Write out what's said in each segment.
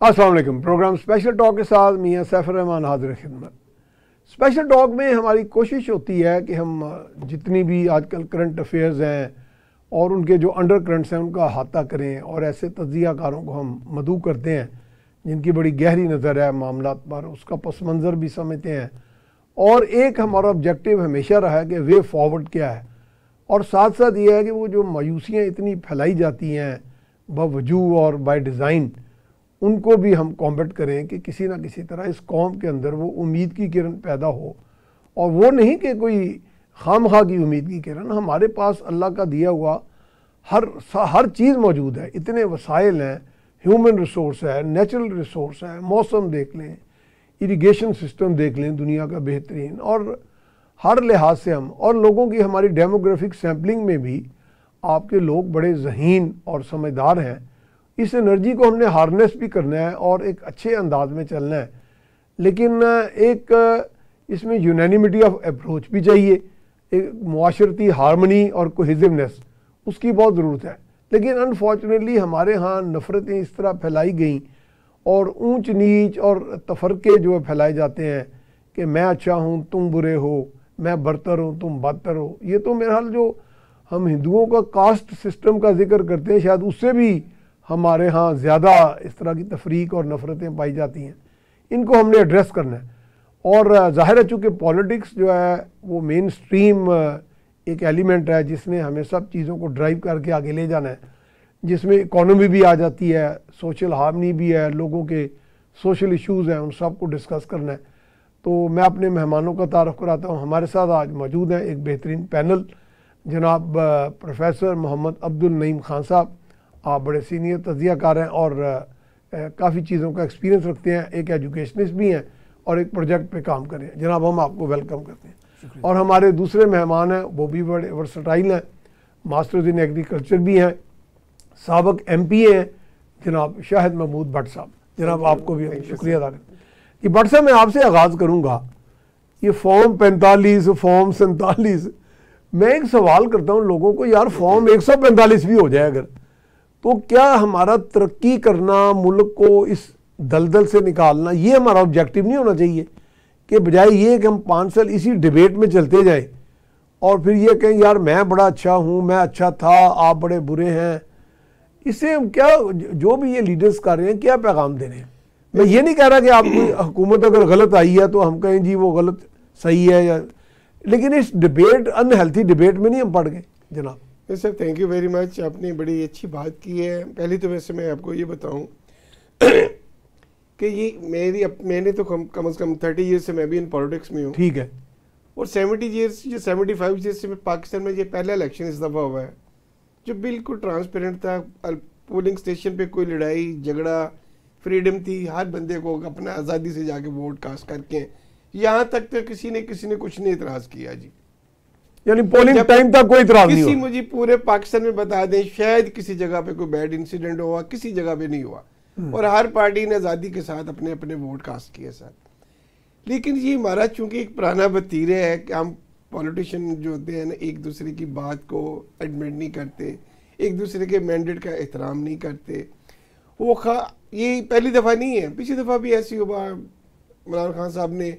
अस्सलाम वालेकुम। Programme special talk के साथ मियां सैफुर रहमान हाजिर खिदमत। स्पेशल टॉक में हमारी कोशिश होती है कि हम जितनी भी आजकल करंट अफेयर्स हैं और उनके जो अंडर करंट्स हैं उनका अहाता करें और ऐसे तज्ज़ियाकारों को हम मदऊ करते हैं जिनकी बड़ी गहरी नज़र है मामलात पर, उसका पस मंज़र भी समझते हैं। और एक हमारा ऑब्जेक्टिव हमेशा रहा है कि वे फॉरवर्ड क्या है, और साथ साथ ये है कि वो जो मायूसियाँ इतनी फैलाई जाती हैं बावजूद और बाय डिज़ाइन, उनको भी हम कॉम्बैट करें कि किसी ना किसी तरह इस कौम के अंदर वो उम्मीद की किरण पैदा हो। और वो नहीं कि कोई खामखा की उम्मीद की किरण, हमारे पास अल्लाह का दिया हुआ हर चीज़ मौजूद है, इतने वसाइल हैं, ह्यूमन रिसोर्स है, नेचुरल रिसोर्स है, मौसम देख लें, इरिगेशन सिस्टम देख लें दुनिया का बेहतरीन, और हर लिहाज से हम और लोगों की हमारी डेमोग्राफिक सैम्पलिंग में भी आपके लोग बड़े ज़हीन और समझदार हैं। इस एनर्जी को हमने हार्नेस भी करना है और एक अच्छे अंदाज में चलना है, लेकिन एक इसमें यूनैनिमिटी ऑफ अप्रोच भी चाहिए, एक मुआशरती हारमनी और कोहेसिवनेस उसकी बहुत ज़रूरत है। लेकिन अनफॉर्चुनेटली हमारे यहाँ नफ़रतें इस तरह फैलाई गई और ऊंच नीच और तफरके जो फैलाए जाते हैं कि मैं अच्छा हूँ तुम बुरे हो, मैं बरतर हूँ तुम बदतर हो। ये तो मेरा हाल जो हम हिंदुओं का कास्ट सिस्टम का जिक्र करते हैं शायद उससे भी हमारे यहाँ ज़्यादा इस तरह की तफरीक और नफ़रतें पाई जाती हैं। इनको हमने एड्रेस करना है। और ज़ाहिर है चूँकि पॉलिटिक्स जो है वो मेन स्ट्रीम एक एलिमेंट है जिसने हमें सब चीज़ों को ड्राइव करके आगे ले जाना है, जिसमें इकॉनमी भी आ जाती है, सोशल हार्मनी भी है, लोगों के सोशल इश्यूज़ हैं, उन सब को डिस्कस करना है। तो मैं अपने मेहमानों का तारुफ कराता हूँ। हमारे साथ आज मौजूद हैं एक बेहतरीन पैनल, जनाब प्रोफेसर मोहम्मद अब्दुल नईम खान साहब। आप बड़े सीनियर तज्ज़ियाकार हैं और काफ़ी चीज़ों का एक्सपीरियंस रखते हैं, एक एजुकेशनिस्ट भी हैं और एक प्रोजेक्ट पे काम कर रहे हैं। जनाब हम आपको वेलकम करते हैं। और हमारे दूसरे मेहमान हैं वो भी बड़े वर्सटाइल हैं, मास्टर्स इन एग्रीकल्चर भी हैं, साबक MP हैं, जनाब शाहिद महमूद भट्ट साहब। जनाब आपको भी शुक्रिया अदा करते हैं। कि भट्ट साहब मैं आपसे आगाज़ करूँगा, ये फॉर्म 45 फॉर्म 47, मैं एक सवाल करता हूँ लोगों को, यार फॉर्म 145 भी हो जाए अगर, तो क्या हमारा तरक्की करना, मुल्क को इस दलदल से निकालना, ये हमारा ऑब्जेक्टिव नहीं होना चाहिए कि बजाय ये कि हम 5 साल इसी डिबेट में चलते जाए और फिर ये कहें यार मैं बड़ा अच्छा हूँ, मैं अच्छा था, आप बड़े बुरे हैं। इससे हम क्या, जो भी ये लीडर्स कर रहे हैं क्या पैगाम दे रहे हैं? मैं ये नहीं कह रहा कि आपकी हुकूमत अगर गलत आई है तो हम कहें जी वो गलत सही है, या लेकिन इस डिबेट अनहेल्थी डिबेट में नहीं हम पड़ गए जनाब। Sir thank you very much, आपने बड़ी अच्छी बात की है। पहले तो वैसे मैं आपको ये बताऊं कि ये मैंने तो कम से कम 30 ईयर्स से मैं भी इन पॉलिटिक्स में हूँ। ठीक है। और 70 ईयर्स या 75 ईयर्स से पाकिस्तान में ये पहला इलेक्शन इस दफ़ा हुआ है जो बिल्कुल ट्रांसपेरेंट था। पोलिंग स्टेशन पे कोई लड़ाई झगड़ा, फ्रीडम थी, हर बंदे को अपना आज़ादी से जाके वोट कास्ट करके, यहाँ तक तो किसी ने कुछ नहीं इतराज़ किया जी, यानी पोलिंग टाइम तक कोई इतराज़ नहीं हुआ। मुझे पूरे पाकिस्तान में बता दें शायद किसी जगह पे कोई बैड इंसिडेंट हुआ, किसी जगह पे नहीं हुआ, और हर पार्टी ने आज़ादी के साथ अपने अपने वोट कास्ट किए सर। लेकिन ये हमारा चूंकि एक पुराना वतीरा है कि हम पॉलिटिशियन जो होते हैं ना एक दूसरे की बात को एडमिट नहीं करते, एक दूसरे के मैंडेट का एहतराम नहीं करते। ये पहली दफ़ा नहीं है, पिछली दफ़ा भी ऐसी हुआ, इमरान खान साहब ने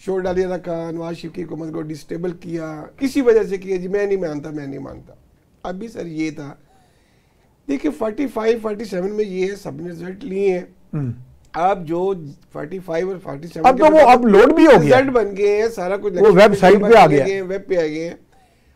शोर डालिया रखा, नवाज शरीफ की हुकूमत को डिस्टेबल किया, किसी वजह से किया जी मैं नहीं मानता। अभी सर ये था, देखिए 45-47 में ये सबने रिजल्ट लिए हैं। आप जो 45 और 47 अब तो वो अपलोड भी हो गया, रिजल्ट बन गए हैं, सारा कुछ वो वेबसाइट पे आ गया, वेब पे आ गए हैं।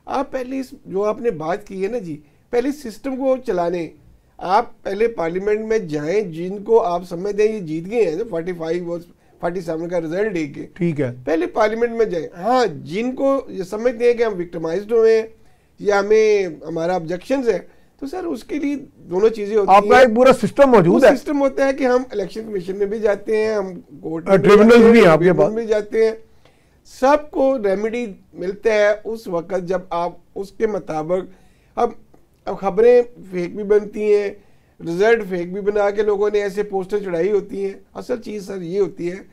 आप पहले जो आपने बात की है ना जी, पहले सिस्टम को चलाने, आप पहले पार्लियामेंट में जाएं, जिनको आप समझते हैं ये जीत गए हैं 45 और 47 का रिजल्ट देके, ठीक है, पहले पार्लियामेंट में जाए। हाँ, जिनको ये समझते हैं कि हम विक्टिमाइज्ड हुए हैं या हमें हमारा ऑब्जेक्शंस है, तो सर उसके लिए दोनों चीजें होती हैं। आपका एक पूरा सिस्टम मौजूद है। सिस्टम होता है कि हम इलेक्शन कमीशन में भी जाते हैं, हम कोर्ट ट्रिब्यूनल भी आपके पास भी जाते हैं, सबको रेमेडी मिलता है उस वक्त जब आप उसके मुताबिक। अब खबरें फेक भी बनती हैं, रिजल्ट फेक भी बना के लोगों ने ऐसे पोस्टर चढ़ाई होती हैं। असल चीज़ सर ये होती है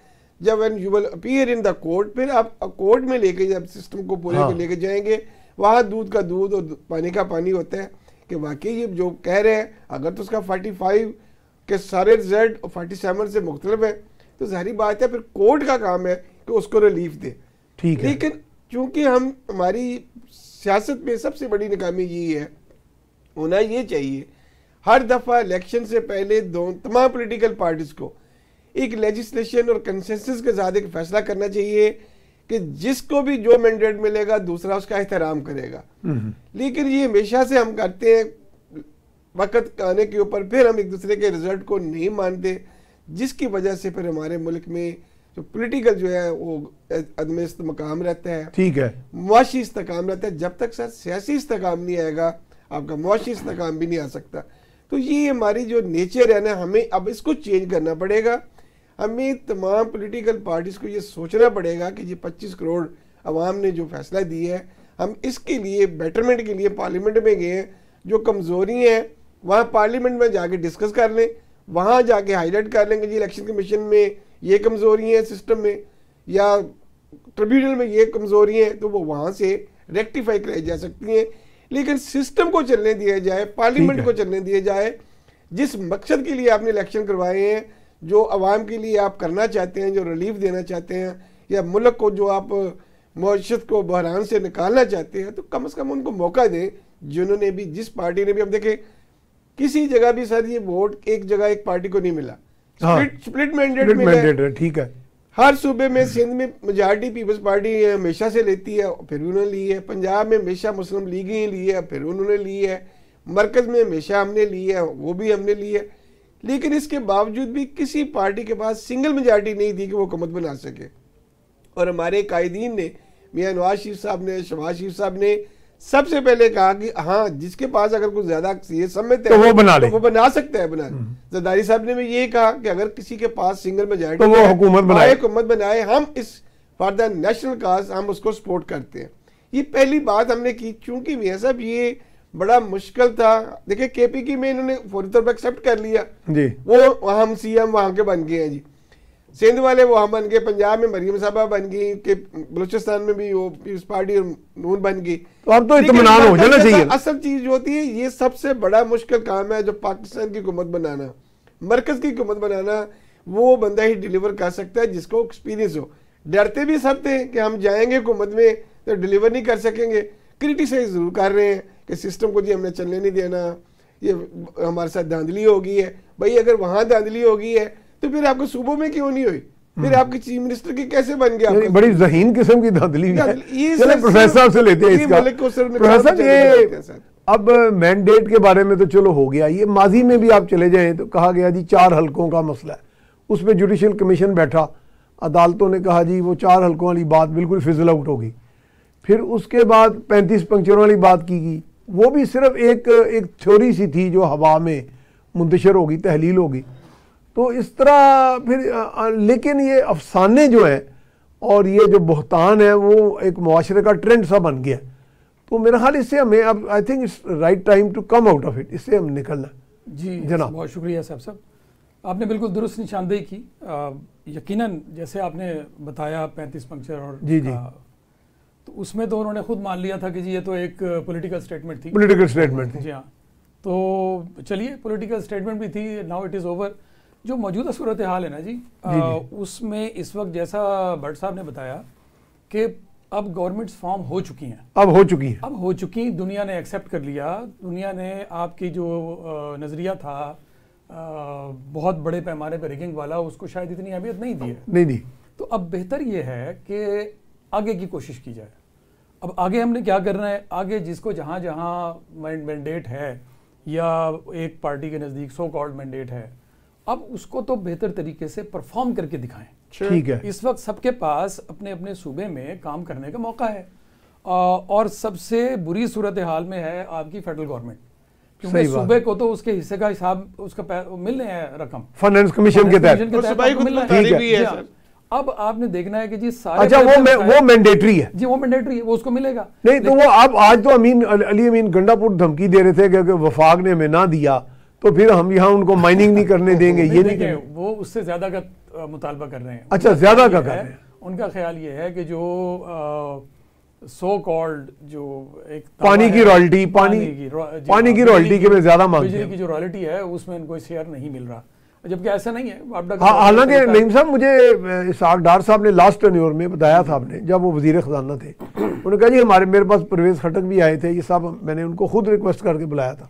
जब when you will appear in the court, फिर आप कोर्ट में लेके जब सिस्टम को पूरे को लेके जाएंगे, वहाँ दूध का दूध और पानी का पानी होता है कि वाकई ये जो कह रहे हैं अगर तो उसका 45 कि सारे रिजल्ट 47 से मुख्तलिफ है, तो जाहिर बात है फिर कोर्ट का काम है कि उसको रिलीफ दे। ठीक है। लेकिन चूंकि हमारी सियासत में सबसे बड़ी नाकामी यही है, होना ये चाहिए हर दफ़ा इलेक्शन से पहले तमाम पॉलिटिकल पार्टीज को एक लेजिस्लेशन और कंसेंसस के साथ एक फैसला करना चाहिए कि जिसको भी जो मैंडेट मिलेगा दूसरा उसका एहतराम करेगा। लेकिन ये हमेशा से हम करते हैं, वक्त आने के ऊपर फिर हम एक दूसरे के रिजल्ट को नहीं मानते, जिसकी वजह से फिर हमारे मुल्क में जो पॉलिटिकल जो है वो अदम इस्तेकाम रहता है। ठीक है। मुआशी इस्तेकाम रहता है। जब तक सर सियासी इस्तेकाम नहीं आएगा आपका मुआशी इस्तेकाम भी नहीं आ सकता। तो ये हमारी जो नेचर है ना, हमें अब इसको चेंज करना पड़ेगा। हमें तमाम पॉलिटिकल पार्टीज को ये सोचना पड़ेगा कि ये 25 करोड़ अवाम ने जो फैसला दिया है, हम इसके लिए बेटरमेंट के लिए पार्लियामेंट में गए हैं। जो कमज़ोरी हैं वहाँ पार्लियामेंट में जाके डिस्कस कर लें, वहाँ जाके हाईलाइट कर लेंगे जी इलेक्शन कमीशन में ये कमज़ोरी हैं सिस्टम में, या ट्रिब्यूनल में ये कमज़ोरी हैं, तो वो वहाँ से रेक्टिफाई कराई जा सकती हैं। लेकिन सिस्टम को चलने दिया जाए, पार्लियामेंट को चलने दिया जाए। जिस मकसद के लिए आपने इलेक्शन करवाए हैं, जो आवाम के लिए आप करना चाहते हैं, जो रिलीफ देना चाहते हैं, या मुल्क को जो आप मईशत को बहरान से निकालना चाहते हैं, तो कम से कम उनको मौका दें जिन्होंने भी, जिस पार्टी ने भी। अब देखें किसी जगह भी सर ये वोट एक जगह एक पार्टी को नहीं मिला, स्प्लिट मैंडेट मिला। ठीक है। हर सूबे में सिंध में मेजॉरिटी पीपल्स पार्टी हमेशा से लेती है, फिर भी उन्होंने ली है। पंजाब में हमेशा मुस्लिम लीग ही ली है, फिर उन्होंने ली है। मरकज में हमेशा हमने ली है, वो भी हमने ली है। लेकिन इसके बावजूद भी किसी पार्टी के पास सिंगल मेजॉरिटी नहीं थी कि वो हुकूमत बना सके। और हमारे कायदीन ने, मियां नवाज शरीफ साहब ने, शहबाज शरीफ साहब ने सबसे पहले कहा कि हाँ, जिसके पास अगर कुछ ज्यादा ये सम्मत है तो वो बना ले, तो वो बना सकता है। बना जरदारी साहब ने भी ये कहा कि अगर किसी के पास सिंगल मेजॉरिटी तो वो हुकूमत बनाए, हम इस फॉर द नेशनल काज हम उसको सपोर्ट करते हैं। ये पहली बात हमने की। चूंकि मियां साहब ये बड़ा मुश्किल था। देखिए KPK में इन्होंने फौरी तौर पर एक्सेप्ट कर लिया जी, वो हम CM वहां के बन गए हैं जी। सिंध वाले वहां बन गए, पंजाब में मरियम साहबा बन गई, के बलूचिस्तान में भी वो पीपल्स पार्टी और नून बन गई। तो अब तो इत्मीनान हो जाना चाहिए। असल चीज जो होती है, ये सबसे बड़ा मुश्किल काम है जो पाकिस्तान की हुकूमत बनाना, मरकज की हुकूमत बनाना। वो बंदा ही डिलीवर कर सकता है जिसको एक्सपीरियंस हो। डरते भी सब थे कि हम जाएंगे हुकूमत में तो डिलीवर नहीं कर सकेंगे। क्रिटिसाइज जरूर कर रहे हैं कि सिस्टम को जी हमने चलने नहीं देना, ये हमारे साथ धांधली हो गई है। भाई अगर वहां धांधली हो गई है तो फिर आपके सूबों में क्यों नहीं हुई? फिर आपके चीफ मिनिस्टर की कैसे बन गया? बड़ी ज़हीन किस्म की धांधली है। प्रोफेसर साहब से लेते हैं इसका। प्रोफेसर ये अब मैंडेट के बारे में तो चलो हो गया, ये माजी में भी आप चले जाएं तो कहा गया जी 4 हलकों का मसला है, उसमें जुडिशल कमीशन बैठा, अदालतों ने कहा जी वो 4 हलकों वाली बात बिल्कुल फिजल आउट होगी। फिर उसके बाद 35 पंक्चरों वाली बात की गई, वो भी सिर्फ एक थ्योरी सी थी जो हवा में मुंतशर होगी, तहलील होगी। तो इस तरह फिर लेकिन ये अफसाने जो हैं और ये जो बहतान है वो एक मुआशरे का ट्रेंड सा बन गया। तो मेरा ख्याल इससे हमें अब I think it's right time to come out of it, इससे हम निकलना। जी जनाब, बहुत शुक्रिया साहब। आपने बिल्कुल दुरुस्त निशानदेही की। यकीनन जैसे आपने बताया 35 पंक्चर और जी तो उसमें तो उन्होंने खुद मान लिया था कि जी ये तो एक पॉलिटिकल स्टेटमेंट थी। पॉलिटिकल स्टेटमेंट थी, जी हाँ। तो चलिए पॉलिटिकल स्टेटमेंट भी थी, नाउ इट इज़ ओवर। जो मौजूदा सूरत हाल है ना जी, उसमें इस वक्त जैसा भट्ट साहब ने बताया कि अब गवर्नमेंट्स फॉर्म हो चुकी हैं, अब हो चुकी, दुनिया ने एक्सेप्ट कर लिया। दुनिया ने आपकी जो नज़रिया था बहुत बड़े पैमाने पर रिगिंग वाला, उसको शायद इतनी अहमियत नहीं दी। तो अब बेहतर ये है कि आगे की कोशिश की जाए। अब आगे हमने क्या करना है? आगे जिसको जहाँ जहाँ मैंडेट है या एक पार्टी के नज़दीक सो कॉल्ड मैंडेट है, अब उसको तो बेहतर तरीके से परफॉर्म करके दिखाएं। ठीक है, इस वक्त सबके पास अपने अपने सूबे में काम करने का मौका है। और सबसे बुरी सूरत हाल में है आपकी फेडरल गवर्नमेंट, क्योंकि सूबे को तो उसके हिस्से का हिसाब उसका मिल रहे हैं, रकम फाइनेंस कमीशन के तहत। अब आपने देखना है कि जी सारे, अच्छा वो मैंडेटरी है जी, वो मैंडेटरी है, वो उसको मिलेगा नहीं। तो वो अब आज तो अली अमीन गंडापुर धमकी दे रहे थे कि वफाक ने हमें ना दिया तो फिर हम यहाँ उनको माइनिंग नहीं करने देंगे। ये नहीं, वो उससे ज्यादा का मुतालबा कर रहे हैं। अच्छा, ज्यादा का कर रहे हैं। उनका ख्याल ये है कि जो सो कॉल्ड जो एक पानी की रॉयल्टी, पानी की रॉयल्टी के में ज्यादा मांग, बिजली की जो रॉयल्टी है उसमें इनको शेयर नहीं मिल रहा। जबकि ऐसा नहीं है। हालांकि नईम साहब मुझे इसहाक डार साहब ने लास्ट टेन्योर में बताया था, आपने जब वो वजीर खजाना थे, उन्होंने कहा जी मेरे पास परवेज़ खटक भी आए थे, ये सब मैंने उनको खुद रिक्वेस्ट करके बुलाया था।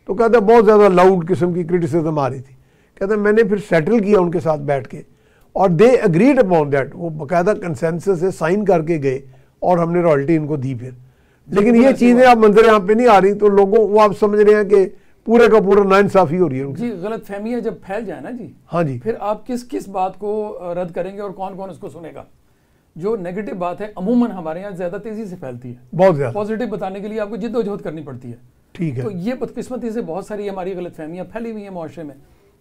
तो कहते बहुत ज़्यादा लाउड किस्म की क्रिटिसिज्म आ रही थी। कहते मैंने फिर सेटल किया उनके साथ बैठ के और दे अग्रीड अपॉन दैट, वो बाकायदा कंसेंसस से साइन करके गए और हमने रॉयल्टी इनको दी फिर। लेकिन ये चीज़ें अब मंजर यहाँ पे नहीं आ रही, तो लोगों वो आप समझ रहे हैं कि पूरे का पूरा नाइंसाफी हो रही है जी। गलत फहमियाँ जब फैल जाए ना जी, हाँ जी, फिर आप किस किस बात को रद्द करेंगे और कौन कौन उसको सुनेगा। जो नेगेटिव बात है अमूमन हमारे यहाँ ज़्यादा तेज़ी से फैलती है, बहुत ज़्यादा। पॉजिटिव बताने के लिए आपको जिद्दोजहद करनी पड़ती है। ठीक है। तो ये बदकिस्मती से बहुत सारी हमारी गलत फहमियाँ फैली हुई हैं माशरे में,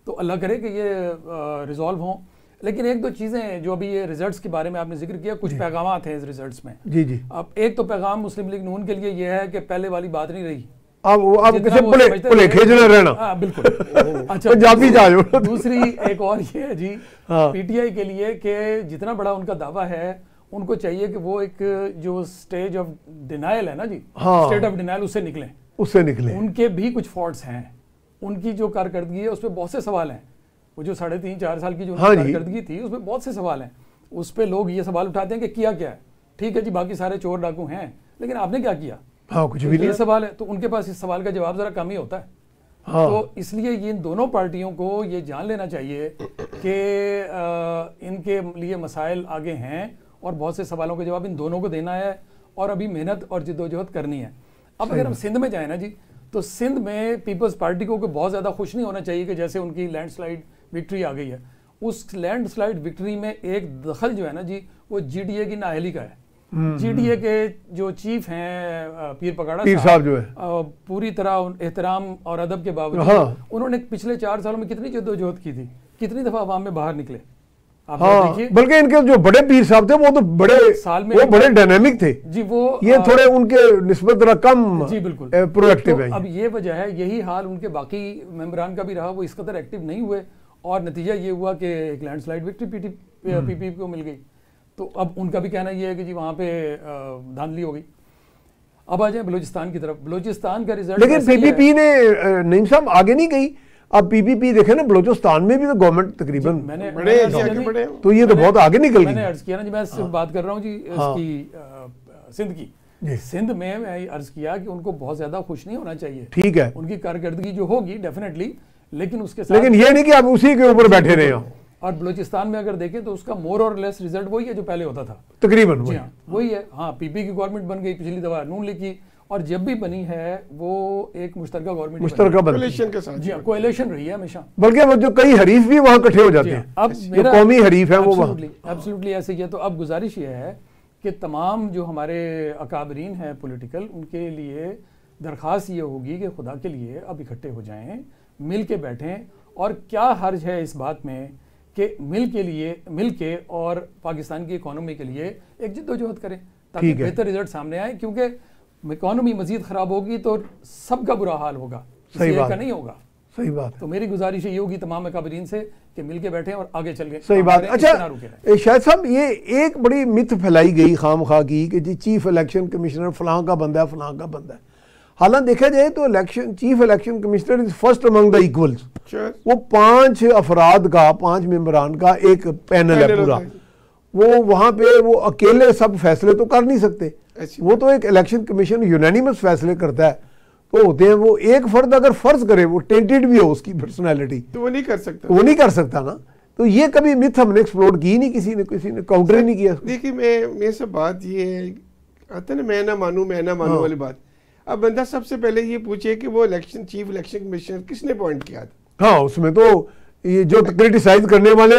तो अल्लाह करे कि ये रिजॉल्व हों। लेकिन एक दो चीज़ें जो अभी ये रिजल्ट्स के बारे में आपने जिक्र किया, कुछ पैगाम थे इस रिजल्ट्स में। जी जी। अब एक तो पैगाम मुस्लिम लीग नून के लिए ये है कि पहले वाली बात नहीं रही, अब किसे पुले खेजना रहना। हाँ बिल्कुल। अच्छा, पंजाबी जाओ। दूसरी एक और ये है जी पीटीआई के लिए कि जितना बड़ा उनका दावा है, उनको चाहिए कि वो एक जो स्टेज ऑफ डिनायल है ना जी, स्टेट ऑफ डिनायल, उससे निकलें। उनके भी कुछ फॉल्ट्स हैं, उनकी जो कारकर्दगी है उस पर बहुत से सवाल हैं। वो जो 3.5-4 साल की जो कारकर्दगी थी उसमें बहुत से सवाल हैं। उस पर लोग ये सवाल उठाते हैं कि किया क्या है। ठीक है जी, बाकी सारे चोर डाकू हैं, लेकिन आपने क्या किया? हाँ, कुछ भी नहीं। ये सवाल है, तो उनके पास इस सवाल का जवाब जरा कम ही होता है। हाँ। तो इसलिए ये इन दोनों पार्टियों को ये जान लेना चाहिए कि इनके लिए मसाइल आगे हैं और बहुत से सवालों के जवाब इन दोनों को देना है और अभी मेहनत और जिद्दोजहद करनी है। अब अगर हम सिंध में जाए ना जी, तो सिंध में पीपल्स पार्टी को बहुत ज़्यादा खुश नहीं होना चाहिए कि जैसे उनकी लैंडस्लाइड विक्ट्री आ गई है। उस लैंडस्लाइड विक्ट्री में एक दखल जो है ना जी, वो जीडीए की नाअहली का है। जीडीए के जो चीफ हैं पीर पगाड़ा साहब जो है, पूरी तरह एहतराम और अदब के बावजूद हाँ। उन्होंने पिछले 4 सालों में कितनी जद्दोजहद की थी, कितनी दफा अवाम में बाहर निकले। हाँ, बल्कि इनके जो बड़े पीर साहब थे वो तो बड़े साल में वो बड़े डायनामिक थे जी। वो ये थोड़े उनके निस्बत कम जी बिल्कुल प्रोएक्टिव है। अब ये वजह है, यही हाल उनके बाकी मेंबरान का भी रहा, वो इस कदर एक्टिव नहीं हुए और नतीजा ये हुआ कि एक लैंडस्लाइड विक्ट्री पीपी को मिल गई। तो अब उनका भी कहना ये है कि जी वहाँ पे धांधली हो गई। अब आ जाए बलूचिस्तान की तरफ। बलूचिस्तान का रिजल्ट, लेकिन पीपीपी ने नईम साहब आगे नहीं गई। अब पीपीपी देखे ना, बलूचिस्तान में भी तो गवर्नमेंट तकरीबन बड़े, तो ये तो बहुत आगे निकल गई। मैंने अर्ज किया ना जी, मैं सिर्फ बात कर रहा हूँ जी इसकी सिंध की। सिंध में मैं अर्ज किया कि उनको बहुत ज्यादा खुश नहीं होना चाहिए। ठीक है, उनकी कारकर्दगी जो होगी डेफिनेटली, लेकिन उसके साथ लेकिन ये नहीं कि आप उसी के ऊपर बैठे रहे हो। और बलूचिस्तान में अगर देखें तो उसका मोर और लेस रिजल्ट वही है जो पहले होता था, तकरीबन वही है। हाँ, पीपी की गवर्नमेंट बन गई पिछली दफा नून लीग की, और जब भी बनी है वो एक मुश्तरका गवर्नमेंट कोalition के साथ जी हाँ, कोalition रही है हमेशा। बल्कि वो जो कई हरीफ भी वहाँ इकट्ठे हो जाते हैं। अब मेरा कौमी हरीफ है वो एब्सोल्युटली ऐसे ही है। तो अब गुजारिश ये है कि तमाम जो हमारे अकाबरीन हैं पॉलिटिकल, उनके लिए दरख्वास्त ये होगी कि खुदा के लिए अब इकट्ठे हो जाएं, मिल के बैठें। और क्या हर्ज है इस बात में कि मिल के और पाकिस्तान की इकोनॉमी के लिए एक जिद्दोजहद करें ताकि बेहतर रिजल्ट सामने आए, क्योंकि इकोनॉमी मजीद खराब होगी तो सबका बुरा हाल होगा, सही बात का नहीं होगा। सही बात। तो मेरी गुजारिश ये होगी तमाम अकाबरीन से कि मिलके बैठे और आगे चल गए। सही बात। अच्छा शायद साहब, ये एक बड़ी मिथ फैलाई गई खामखा की कि जी चीफ इलेक्शन कमिश्नर फलां का बंदा है, फलां का बंदा है। हालांकि देखा जाए तो chief election commissioner is first among the equals. वो 5 अफराद का, 5 मेंबरान का एक पैनल है पूरा। वो वहाँ पे वो अकेले सब फैसले तो कर नहीं सकते, वो तो एक इलेक्शन कमीशन यूनानिमस फैसले करता है। तो होते हैं वो एक फर्द अगर फर्ज करे, वो टेंटेड भी हो उसकी पर्सनैलिटी, तो वो नहीं कर सकता ना। तो ये कभी मिथ हमने एक्सप्लोर की नहीं, किसी ने काउंटर ही नहीं किया। देखिए मेरे से बात ये आता है ना, मैं ना मानू वाली बात। अब बंदा सबसे पहले ये पूछे कि वो चीफ इलेक्शन कमिश्नर किसने अपॉइंट किया था। हाँ, उसमें तो ये जो क्रिटिसाइज करने वाले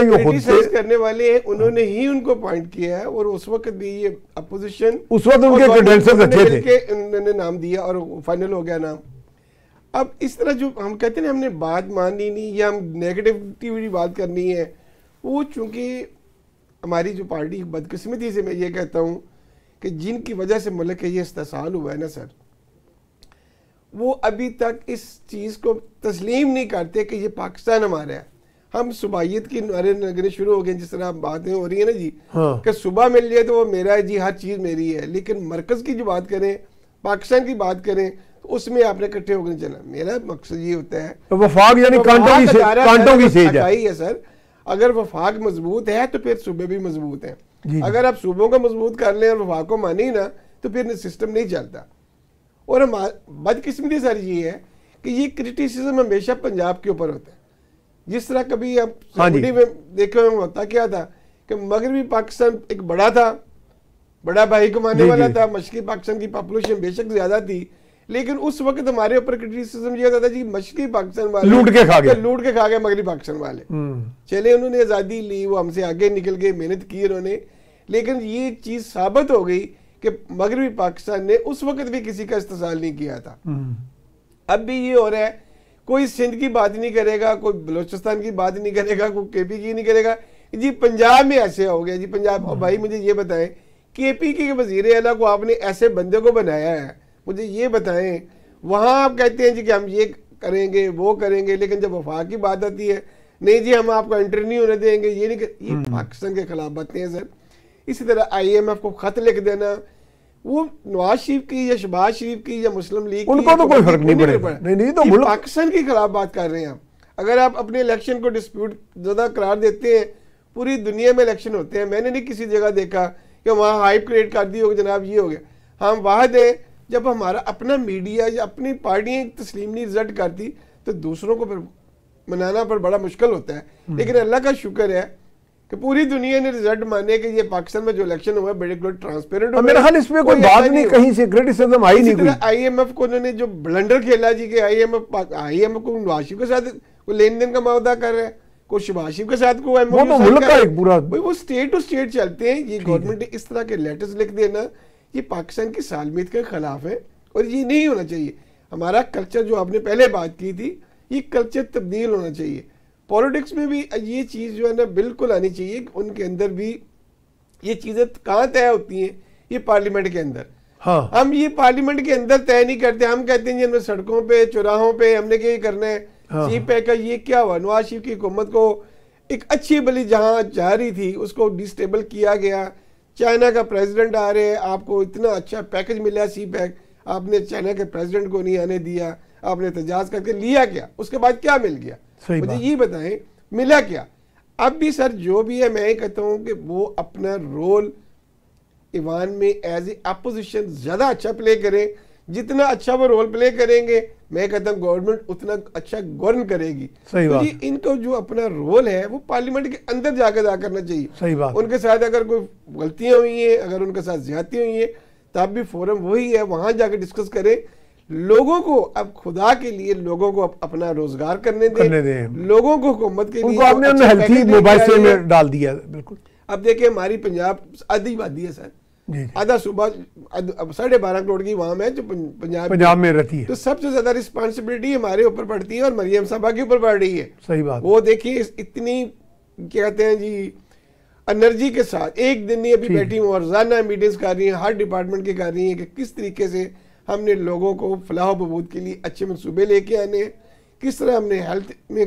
हैं, उन्होंने ही उनको अपॉइंट किया है। और उस वक्त भी ये अपोजिशन, उस वक्त उनके क्रेडेंशियल्स अच्छे थे, उन्होंने नाम दिया और फाइनल हो गया नाम। अब इस तरह जो हम कहते हैं हमने बात माननी नहीं या हम नेगेटिविटी बात करनी है, वो चूंकि हमारी जो पार्टी बदकिस्मती से मैं ये कहता हूँ कि जिनकी वजह से मुल्क के ये इस्तेसाल हुआ है ना सर, वो अभी तक इस चीज़ को तस्लीम नहीं करते कि ये पाकिस्तान हमारा है। हम सुबाहियत की नारे लगने शुरू हो गए, जिस तरह बातें हो रही है ना जी, हाँ। कि सुबह मिल जाए तो वो मेरा है जी, हर चीज़ मेरी है। लेकिन मरकज़ की जो बात करें, पाकिस्तान की बात करें, तो उसमें आपने इकट्ठे होकर चलना। मेरा मकसद ये होता है तो वफाक यानी कांटों की सेज है सर। अगर वफाक मजबूत है तो फिर सूबे भी मजबूत हैं। अगर आप सूबों को मजबूत कर लें और वफाक को मानी ना तो फिर सिस्टम नहीं चलता। और बदकिस्मती सर ये है कि ये क्रिटिसिज्म हमेशा पंजाब के ऊपर होता है। जिस तरह कभी आप सऊदी में देखे हुए होता क्या था कि मगरबी पाकिस्तान एक बड़ा था, बड़ा भाई कमाने वाला था, मशरकी पाकिस्तान की पॉपुलेशन बेशक ज्यादा थी, लेकिन उस वक्त हमारे ऊपर क्रिटिसिज्म ये होता था जी मशरकी पाकिस्तान वाले लूट के खा गए मगरबी पाकिस्तान वाले। चले उन्होंने आज़ादी ली, वो हमसे आगे निकल गए, मेहनत की उन्होंने, लेकिन ये चीज साबित हो गई कि मगरबी पाकिस्तान ने उस वक्त भी किसी का इस्तेसाल नहीं किया था। अब भी ये हो रहा है, कोई सिंध की बात नहीं करेगा, कोई बलोचिस्तान की बात नहीं करेगा, कोई केपी की नहीं करेगा, जी पंजाब में ऐसे हो गया जी पंजाब। और भाई मुझे ये बताएं, केपी के वजीर आला को आपने ऐसे बंदे को बनाया है, मुझे ये बताएं, वहां आप कहते हैं जी कि हम ये करेंगे वो करेंगे, लेकिन जब वफाक की बात आती है नहीं जी हम आपको एंट्री नहीं होने देंगे, ये नहीं ये पाकिस्तान के खिलाफ बातें हैं सर। इसी तरह IMF को खत लिख देना, वो नवाज शरीफ की या शहबाज शरीफ की या मुस्लिम लीग की, उनको तो कोई फर्क नहीं पड़ेगा। नहीं तो पाकिस्तान के खिलाफ बात कर रहे हैं आप। अगर आप अपने इलेक्शन को डिस्प्यूट ज्यादा करार देते हैं, पूरी दुनिया में इलेक्शन होते हैं, मैंने नहीं किसी जगह देखा कि वहाँ हाइप क्रिएट कर दी हो जनाब ये हो गया। हम वाहद है जब हमारा अपना मीडिया या अपनी पार्टियां तस्लीम नहीं रिजल्ट करती तो दूसरों को फिर मनाना पर बड़ा मुश्किल होता है। लेकिन अल्लाह का शुक्र है कि पूरी दुनिया ने रिजल्ट माने कि ये पाकिस्तान में जो इलेक्शन हुआ बड़े ट्रांसपेरेंट हुआ। मेरा ख्याल इसमें कोई बात नहीं, कहीं से क्रिटिसिज्म आई नहीं। IMF को उन्होंने जो ब्लंडर खेला जी कि IMF को नवाज शरीफ के साथ कोई लेन देन का मामला कर रहा है, कोई शहबाज शरीफ के साथ को वो स्टेट टू स्टेट चलते हैं। ये गवर्नमेंट ने इस तरह के लेटर्स लिख देना, ये पाकिस्तान की सालमियत के खिलाफ है और ये नहीं होना चाहिए। हमारा कल्चर जो आपने पहले बात की थी, ये कल्चर तब्दील होना चाहिए। पॉलिटिक्स में भी ये चीज़ जो है ना बिल्कुल आनी चाहिए, उनके अंदर भी ये चीज़ें कहाँ तय होती हैं, ये पार्लियामेंट के अंदर। हाँ। हम ये पार्लियामेंट के अंदर तय नहीं करते, हम कहते हैं जी सड़कों पे चौराहों पे हमने क्या करना है। हाँ। CPEC का ये क्या हुआ, नवाज शरीफ की हुकूमत को एक अच्छी भली जहाँ जा रही थी उसको डिस्टेबल किया गया। चाइना का प्रेसिडेंट आ रहे हैं, आपको इतना अच्छा पैकेज मिला CPEC, आपने चाइना के प्रेसिडेंट को नहीं आने दिया, आपने एहतजाज करके लिया क्या, उसके बाद क्या मिल गया मुझे ये बताएं, मिला क्या। अब भी सर जो भी है मैं ये कहता हूँ कि वो अपना रोल ईवान में एज ए अपोजिशन ज्यादा अच्छा प्ले करें। जितना अच्छा वो रोल प्ले करेंगे मैं कहता हूँ गवर्नमेंट उतना अच्छा गवर्न करेगी। सही बात। तो इनको जो अपना रोल है वो पार्लियामेंट के अंदर जाकर अदा करना चाहिए। सही बात। उनके साथ अगर कोई गलतियां हुई हैं, अगर उनके साथ ज्यादती हुई है, तब भी फोरम वही है, वहां जाकर डिस्कस करें। लोगों को अब खुदा के लिए लोगों को अपना रोजगार करने दें। लोगों को हुकूमत के लिए आपने हेल्थी मोबाइल से में डाल दिया। बिल्कुल। अब देखिए हमारी पंजाब आधी आबादी है सर, आधा सुबह 12.5 करोड़ की वहां है जो पंजाब में रहती है, तो सबसे ज्यादा रिस्पांसिबिलिटी हमारे ऊपर पड़ती है और मरियम साहबा के ऊपर पड़ रही है। सही बात। वो देखिए इतनी क्या कहते हैं जी एनर्जी के साथ एक दिन नहीं अभी बैठी हूँ और रोजाना मीटिंग्स कर रही हैं, हर डिपार्टमेंट की कर रही हैं कि किस तरीके से हमने लोगों को फलाह बहबूद के लिए अच्छे मनसूबे लेके आने हैं, किस तरह हमने हेल्थ में,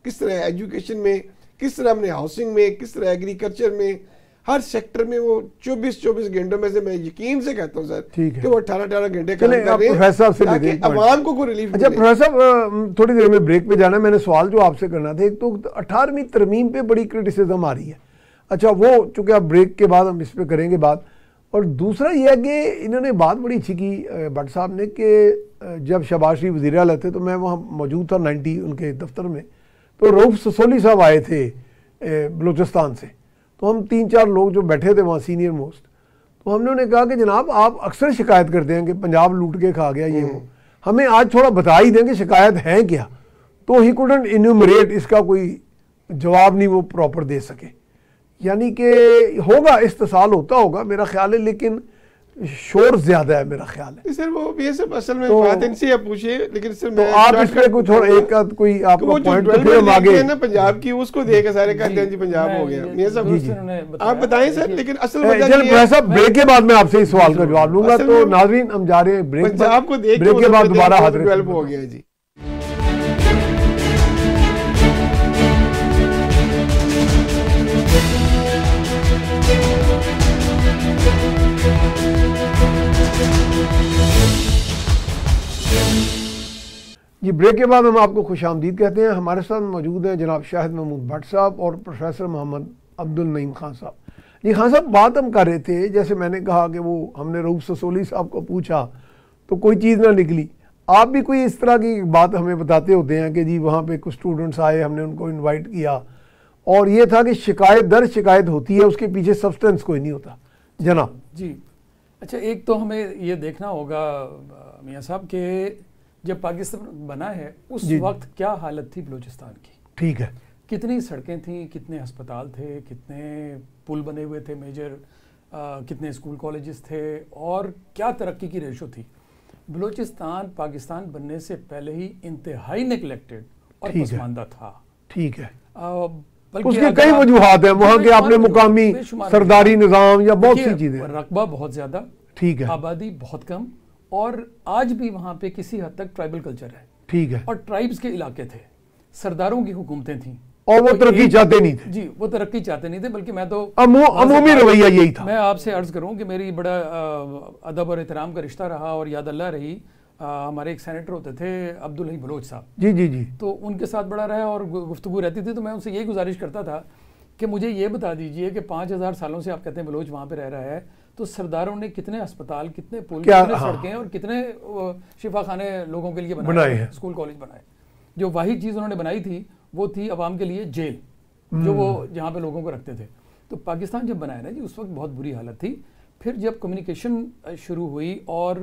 किस तरह एजुकेशन में, किस तरह हमने हाउसिंग में, किस तरह एग्रीकल्चर में, हर सेक्टर में वो 24 घंटों में से मैं यकीन से कहता हूँ सर कि वो 18 घंटे काम कर रहे हैं ताकि अवाम को कोई रिलीफ। अच्छा प्रोफेसर साहब थोड़ी देर में ब्रेक पे जाना, मैंने सवाल जो आपसे करना था, एक तो 18वीं तरमीम पे बड़ी क्रिटिसिज्म आ रही है। अच्छा वो चूंकि आप ब्रेक के बाद हम इस पर करेंगे बात, और दूसरा ये है कि इन्होंने बात बड़ी अच्छी की भट्ट साहब ने कि जब शहबाज शरीफ वज़ीर आला थे तो मैं वहाँ मौजूद था 90 उनके दफ्तर में, तो रऊफ ससोली साहब आए थे बलूचिस्तान से, तो हम 3-4 लोग जो बैठे थे वहाँ सीनियर मोस्ट, तो हमने उन्हें कहा कि जनाब आप अक्सर शिकायत करते हैं कि पंजाब लूट के खा गया ये वो, हमें आज थोड़ा बता ही दें कि शिकायत है क्या। तो ही कुडंट इन्यूमरेट, इसका कोई जवाब नहीं वो प्रॉपर दे सके। यानी कि होगा इस्तेसाल होता होगा मेरा ख्याल है, लेकिन शोर ज्यादा है मेरा ख्याल है सर। वो ये सब असल में बात इनसे आप पूछिए, लेकिन सर तो आप इसमें कुछ थोड़ा एक कोई आपका पॉइंट तो फिर हम आगे ना पंजाब की उसको देख के सारे कहते हैं जी पंजाब हो गया, ये सब आप बताएं सर। लेकिन असल वजह ब्रेक के बाद मैं आपसे इस सवाल का जवाब लूंगा। तो नाज़रीन हम जा रहे हैं ब्रेक, पंजाब को देख ब्रेक के बाद दोबारा हाजिर हो गया जी। जी, ब्रेक के बाद हम आपको खुशामदीद कहते हैं। हमारे साथ मौजूद हैं जनाब शाहिद महमूद भट्ट साहब और प्रोफेसर मोहम्मद अब्दुल नईम खान साहब। जी खान साहब, बात हम कर रहे थे, जैसे मैंने कहा कि वो हमने रऊफ ससोली साहब को पूछा तो कोई चीज़ ना निकली। आप भी कोई इस तरह की बात हमें बताते होते हैं कि जी वहाँ पे कुछ स्टूडेंट्स आए, हमने उनको इनवाइट किया और ये था कि शिकायत दर शिकायत होती है, उसके पीछे सब्सटेंस कोई नहीं होता। जनाब जी, अच्छा, एक तो हमें ये देखना होगा मियाँ साहब कि जब पाकिस्तान बना है उस वक्त क्या हालत थी बलूचिस्तान की। ठीक है, कितनी सड़कें थी, कितने अस्पताल थे, कितने पुल बने हुए थे मेजर, कितने स्कूल कॉलेजेस थे और क्या तरक्की की रेशो थी। बलूचिस्तान पाकिस्तान बनने से पहले ही इंतहाई नेग्लेक्टेड और पसमानदा था। ठीक है, बल्कि उसके कई वजूहात हैं, वहाँ के आपने मुकामी सरदारी निज़ाम या बहुत सी चीज़ें, रकबा बहुत ज़्यादा, ठीक है, आबादी बहुत कम, और आज भी वहाँ पे किसी हद तक ट्राइबल कल्चर है। ठीक है, और ट्राइब्स के इलाके थे, सरदारों की हुकूमतें थीं और वो तरक्की चाहते नहीं थे। जी, वो तरक्की चाहते नहीं थे, बल्कि मैं तो अमूमी रवैया यही था। मैं आपसे अर्ज करूं कि मेरी बड़ा अदब और एहतराम का रिश्ता रहा और याद अल्लाह रही। हमारे एक सेनेटर होते थे अब्दुल हई बलोच साहब, जी जी जी, तो उनके साथ बड़ा रहा और गुफ्तगू रहती थी। तो मैं उनसे यही गुजारिश करता था कि मुझे ये बता दीजिए कि 5000 सालों से आप कहते हैं बलोच वहाँ पे रह रहा है, तो सरदारों ने कितने अस्पताल, कितने पुल, कितने सड़कें और कितने शिफा खाने लोगों के लिए बनाए हैं, स्कूल कॉलेज बनाए। जो वाहिद चीज़ उन्होंने बनाई थी वो थी अवाम के लिए जेल, जो वो जहाँ पे लोगों को रखते थे। तो पाकिस्तान जब बनाया ना जी, उस वक्त बहुत बुरी हालत थी। फिर जब कम्युनिकेशन शुरू हुई और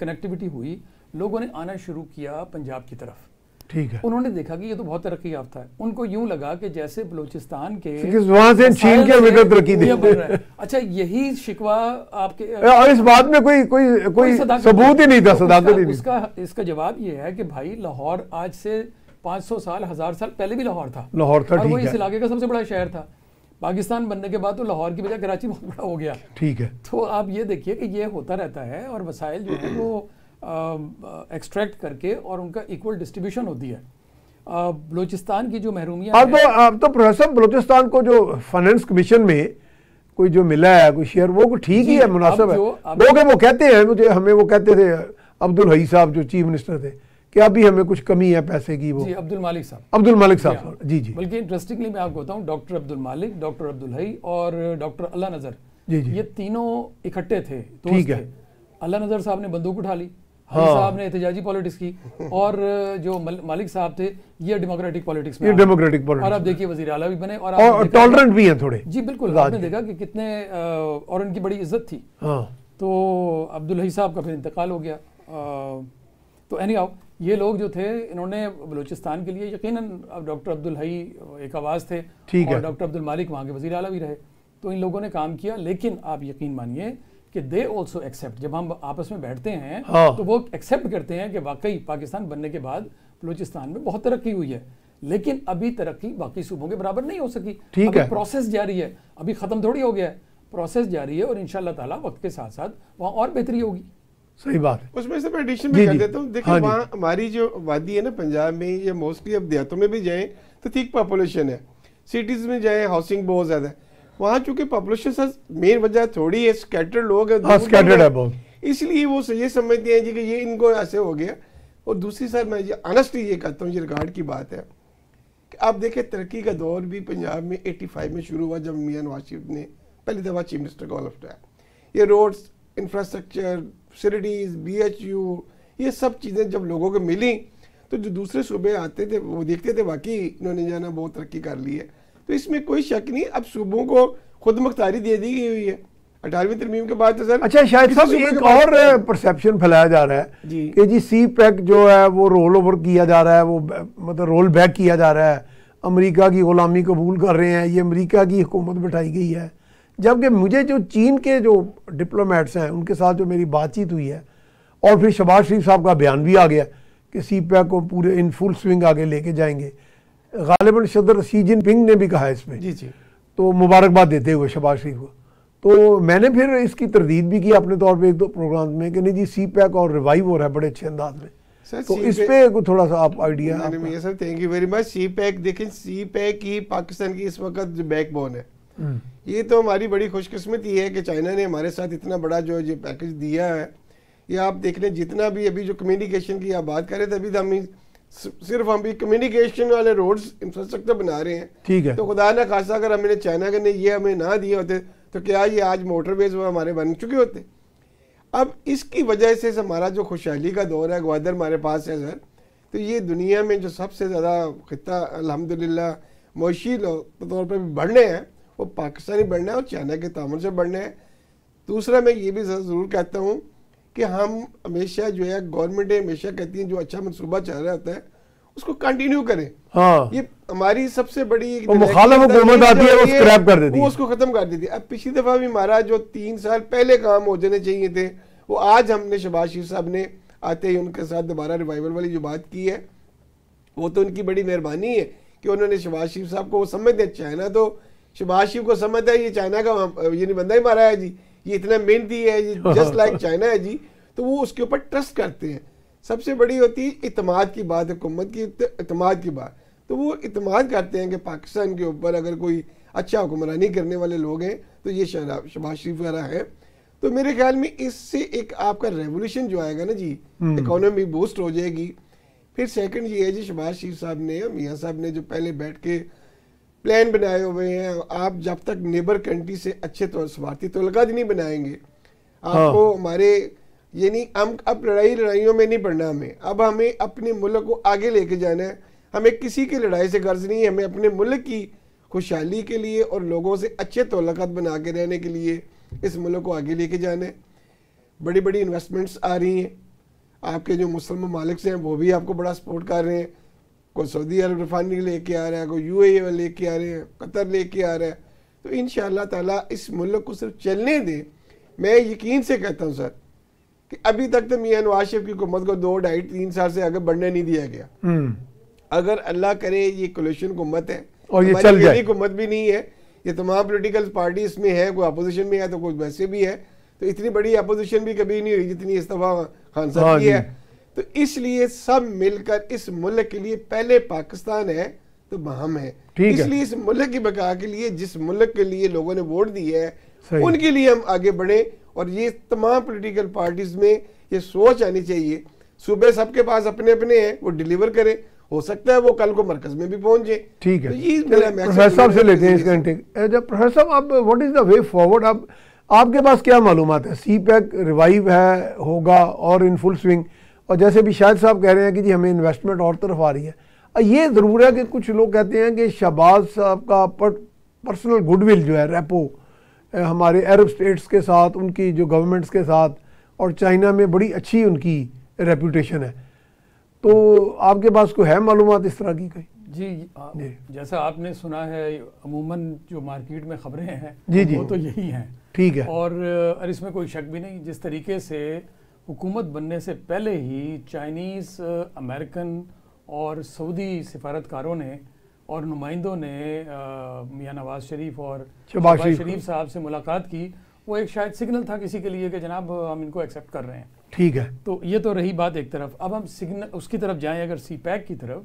कनेक्टिविटी हुई, लोगों ने आना शुरू किया पंजाब की तरफ। ठीक है, उन्होंने देखा कि ये तो बहुत तरक्की याफ्ता है। उनको यूं लगा कि जैसे बलूचिस्तान के वहां से छीन के हमें तरक्की दे। अच्छा, यही शिकवा आपके और इस बात में कोई सबूत ही नहीं था, सदाकत ही नहीं। इसका जवाब ये है कि भाई लाहौर आज से 500 साल 1000 साल पहले भी लाहौर था, और वो इस इलाके का सबसे बड़ा शहर था। पाकिस्तान बनने के बाद तो लाहौर की बजाय कराची बहुत बड़ा हो गया। ठीक है, तो आप ये देखिए कि ये होता रहता है और वसाइल जो है वो एक्सट्रैक्ट करके और उनका इक्वल डिस्ट्रीब्यूशन होती है। बलूचिस्तान की जो महरूमियाँ अब तो प्रोफेसर बलूचिस्तान को जो फाइनेंस कमीशन में कोई जो मिला है कोई शेयर, वो ठीक ही है, मुनासिब है। लोग वो कहते हैं, मुझे हमें वो कहते थे अब्दुल हई साहब जो चीफ मिनिस्टर थे कि अभी हमें कुछ कमी है पैसे की। वो जी, अब्दुल मालिक साहब, जी जी। बल्कि इंटरेस्टिंगली मैं आपको बताऊं, डॉक्टर अब्दुल मालिक, डॉक्टर अब्दुल हई और डॉक्टर अल्लाह नज़र, जी जी, ये तीनों इकट्ठे थे, ठीक है। अल्लाह नज़र साहब ने बंदूक उठा ली, हई साहब ने एहतजाजी पॉलिटिक्स की, और जो मालिक साहब थे ये डेमोक्रेटिक पॉलिटिक्स में, और आप देखिए वजीर आला भी बने और टॉलरेंट भी हैं थोड़े। जी बिल्कुल, आपने देखा कि कितने और उनकी बड़ी इज्जत थी। तो अब्दुल हई साहब का फिर इंतकाल हो गया। तो एनी हाउ, ये लोग जो थे इन्होंने बलूचिस्तान के लिए यकीनन, डॉक्टर अब्दुल हई एक आवाज़ थे और डॉक्टर अब्दुल मालिक वहाँ के वज़ीर आला भी रहे, तो इन लोगों ने काम किया। लेकिन आप यकीन मानिए कि दे ऑल्सो एक्सेप्ट, जब हम आपस में बैठते हैं तो वो एक्सेप्ट करते हैं कि वाकई पाकिस्तान बनने के बाद बलूचिस्तान में बहुत तरक्की हुई है, लेकिन अभी तरक्की बाकी सूबों के बराबर नहीं हो सकी। ठीक है, प्रोसेस जारी है, अभी ख़त्म थोड़ी हो गया है, प्रोसेस जारी है और इंशाअल्लाह ताला वक्त के साथ साथ वहाँ और बेहतरी होगी। सही बात है। उसमें से मैं एडिशन भी कर देता हूँ। देखिए वहाँ हमारी जो वादी है ना पंजाब में, ये मोस्टली अब देहातों में भी जाएँ तो ठीक पॉपुलेशन है, सिटीज़ में जाएँ हाउसिंग बहुत ज़्यादा है। वहाँ चूंकि पॉपुलेशन से मेन वजह थोड़ी है, स्कैटर्ड लोग हैं, स्कैटर्ड है बहुत, इसलिए वो ये समझते हैं जी कि ये इनको ऐसे हो गया। और दूसरी साइड मैं ऑनेस्टली ये कहता हूँ, ये रिकॉर्ड की बात है कि आप देखें तरक्की का दौर भी पंजाब में 85 में शुरू हुआ, जब मियां नवाज शरीफ ने पहली दफ़ा चीफ मिनिस्टर को उठाया। ये रोड्स, इंफ्रास्ट्रक्चर, फैसिलिटीज़, BHU, ये सब चीज़ें जब लोगों को मिली तो जो दूसरे सूबे आते थे वो देखते थे वाकई इन्होंने जो है ना बहुत तरक्की कर ली है। तो इसमें कोई शक नहीं, अब सूबों को खुद मुख्तारी दे दी गई हुई है 18वीं तरमीम के बाद। तो सर अच्छा शायद साहब एक और परसेप्शन फैलाया जा रहा है कि जी CPEC जो है वो रोल ओवर किया जा रहा है, वो मतलब रोल बैक किया जा रहा है, अमेरिका की गुलामी कबूल कर रहे हैं, ये अमेरिका की हुकूमत बैठाई गई है। जबकि मुझे जो चीन के जो डिप्लोमेट्स हैं उनके साथ जो मेरी बातचीत हुई है, और फिर शहबाज शरीफ साहब का बयान भी आ गया कि CPEC को पूरे इन फुल स्विंग आगे लेके जाएंगे। गालिबन सदर शी जिनपिंग ने भी कहा है इसमें, जी जी, तो मुबारकबाद देते हुए शहबाज शरीफ को। तो मैंने फिर इसकी तरदीद भी की अपने तौर पे 1-2 प्रोग्राम में कि नहीं जी CPEC और रिवाइव हो रहा है बड़े अच्छे अंदाज में। तो इस पे थोड़ा सा आप idea. Sir thank you very much. CPEC देखें, CPEC ही पाकिस्तान की इस वक्त जो बैकबोन है। ये तो हमारी बड़ी खुशकिस्मती है कि चाइना ने हमारे साथ इतना बड़ा जो पैकेज दिया है। ये आप देख लें जितना भी अभी जो कम्युनिकेशन की आप बात कर रहे थे, अभी तो हम सिर्फ हम भी कम्युनिकेशन वाले रोड्स इंफ्रास्ट्रक्चर बना रहे हैं। ठीक है। तो खुदा ना खासा अगर हमने चाइना के ने ये हमें ना दिए होते तो क्या ये आज मोटरवेज हमारे बन चुके होते। अब इसकी वजह से हमारा जो खुशहाली का दौर है, ग्वादर हमारे पास है सर, तो ये दुनिया में जो सबसे ज़्यादा खिता अल्हम्दुलिल्लाह मुआशी तौर पर भी बढ़ने हैं वो पाकिस्तानी बढ़ना है और चाइना के तामन से बढ़ने हैं। दूसरा मैं ये भी ज़रूर कहता हूँ कि हम हमेशा जो है गवर्नमेंट हमेशा कहती है जो अच्छा मनसूबा चल रहा होता है उसको कंटिन्यू करें। हाँ। ये हमारी सबसे बड़ी मुखालिफ हुकूमत आती है वो स्क्रैप कर देती है, वो उसको खत्म कर देती है। अब पिछली दफा भी हमारा जो 3 साल पहले काम हो जाने चाहिए थे वो आज हमने शहबाज शरीफ साहब ने आते ही उनके साथ दोबारा रिवाइवल वाली जो बात की है वो तो उनकी बड़ी मेहरबानी है कि उन्होंने शहबाज शरीफ साहब को वो समझते हैं। चाइना तो शहबाज शरीफ को समझता है ये चाइना का ये नहीं बंदा ही मारा है जी, ये इतना मेहनती है, ये जस्ट लाइक चाइना है जी, तो वो उसके ऊपर ट्रस्ट करते हैं। सबसे बड़ी होती है इत्मीनान की बात, हुकूमत की इत्मीनान की बात, तो वो इत्मीनान करते हैं कि पाकिस्तान के ऊपर अगर कोई अच्छा हुक्मरानी करने वाले लोग हैं तो ये शहबाज शरीफ वगैरह है। तो मेरे ख्याल में इससे एक आपका रेवोल्यूशन जो आएगा ना जी, इकोनॉमी बूस्ट हो जाएगी। फिर सेकंड ये है जी शहबाज शरीफ साहब ने, मियाँ साहब ने जो पहले बैठ के प्लान बनाए हुए हैं, आप जब तक नेबर कंट्री से अच्छे स्वार्थी तल्लुकात नहीं बनाएंगे आपको हमारे यानी हम अब लड़ाइयों में नहीं पड़ना हमें, अब हमें अपने मुल्क को आगे लेके जाना है। हमें किसी की लड़ाई से गर्ज नहीं है, हमें अपने मुल्क की खुशहाली के लिए और लोगों से अच्छे तल्लुकात बना के रहने के लिए इस मुल्क को आगे लेके जाना है। बड़ी बड़ी इन्वेस्टमेंट्स आ रही हैं, आपके जो मुस्लिम ममालिक हैं वो भी आपको बड़ा सपोर्ट कर रहे हैं। कोई सऊदी अरब रिफाइनरी लेके आ रहा है, कोई UAE लेके आ रहे हैं, कतर लेके आ रहा है। तो इंशाअल्लाह ताला इस मुल्क को सिर्फ चलने दें। मैं यकीन से कहता हूँ सर कि अभी तक तो मियाँ नवाज शरीफ की हुकूमत को 2, 2.5, 3 साल से आगे बढ़ने नहीं दिया गया। अगर अल्लाह करे ये कोलिशन हुकूमत है और ये चल जाए, हुकूमत भी नहीं है, ये तमाम पॉलिटिकल पार्टी इसमें है, कोई अपोजिशन में है तो कोई वैसे भी है, तो इतनी बड़ी अपोजिशन भी कभी नहीं हुई जितनी इस दफा खान साहब की है। तो इसलिए सब मिलकर इस मुल्क के लिए, पहले पाकिस्तान है तो हम है, इसलिए इस मुल्क की बका के लिए, जिस मुल्क के लिए लोगों ने वोट दी है उनके लिए हम आगे बढ़े। और ये तमाम पॉलिटिकल पार्टीज में ये सोच आनी चाहिए, सूबे सबके पास अपने अपने हैं, वो डिलीवर करें, हो सकता है वो कल को मरकज में भी पहुंच जाए। ठीक है, प्रोफेसर साहब से लेते हैं इस घंटे। जब प्रोफेसर साहब अब what is the way forward, अब आपके पास क्या मालूमात है? CPEC रिवाइव है, होगा और इन फुल स्विंग, और जैसे भी शाहिद साहब कह रहे हैं कि जी हमें इन्वेस्टमेंट और तरफ आ रही है। ये ज़रूर है कि कुछ लोग कहते हैं कि शहबाज साहब का पर्सनल गुडविल जो है, रेपो हमारे अरब स्टेट्स के साथ, उनकी जो गवर्नमेंट्स के साथ, और चाइना में बड़ी अच्छी उनकी रेपूटेशन है, तो आपके पास कोई है मालूमात इस तरह की? कोई जी, जैसा आपने सुना है अमूमन जो मार्केट में खबरें हैं जी वो तो यही हैं। ठीक है, और इसमें कोई शक भी नहीं, जिस तरीके से हुकूमत बनने से पहले ही चाइनीज़, अमेरिकन और सऊदी सिफारतकारों ने और नुमाइंदों ने मियाँ नवाज शरीफ और शहबाज शरीफ साहब से मुलाकात की, वो एक शायद सिग्नल था किसी के लिए कि जनाब हम इनको एक्सेप्ट कर रहे हैं। ठीक है, तो ये तो रही बात एक तरफ। अब हम सिग्नल उसकी तरफ जाएं, अगर CPEC की तरफ,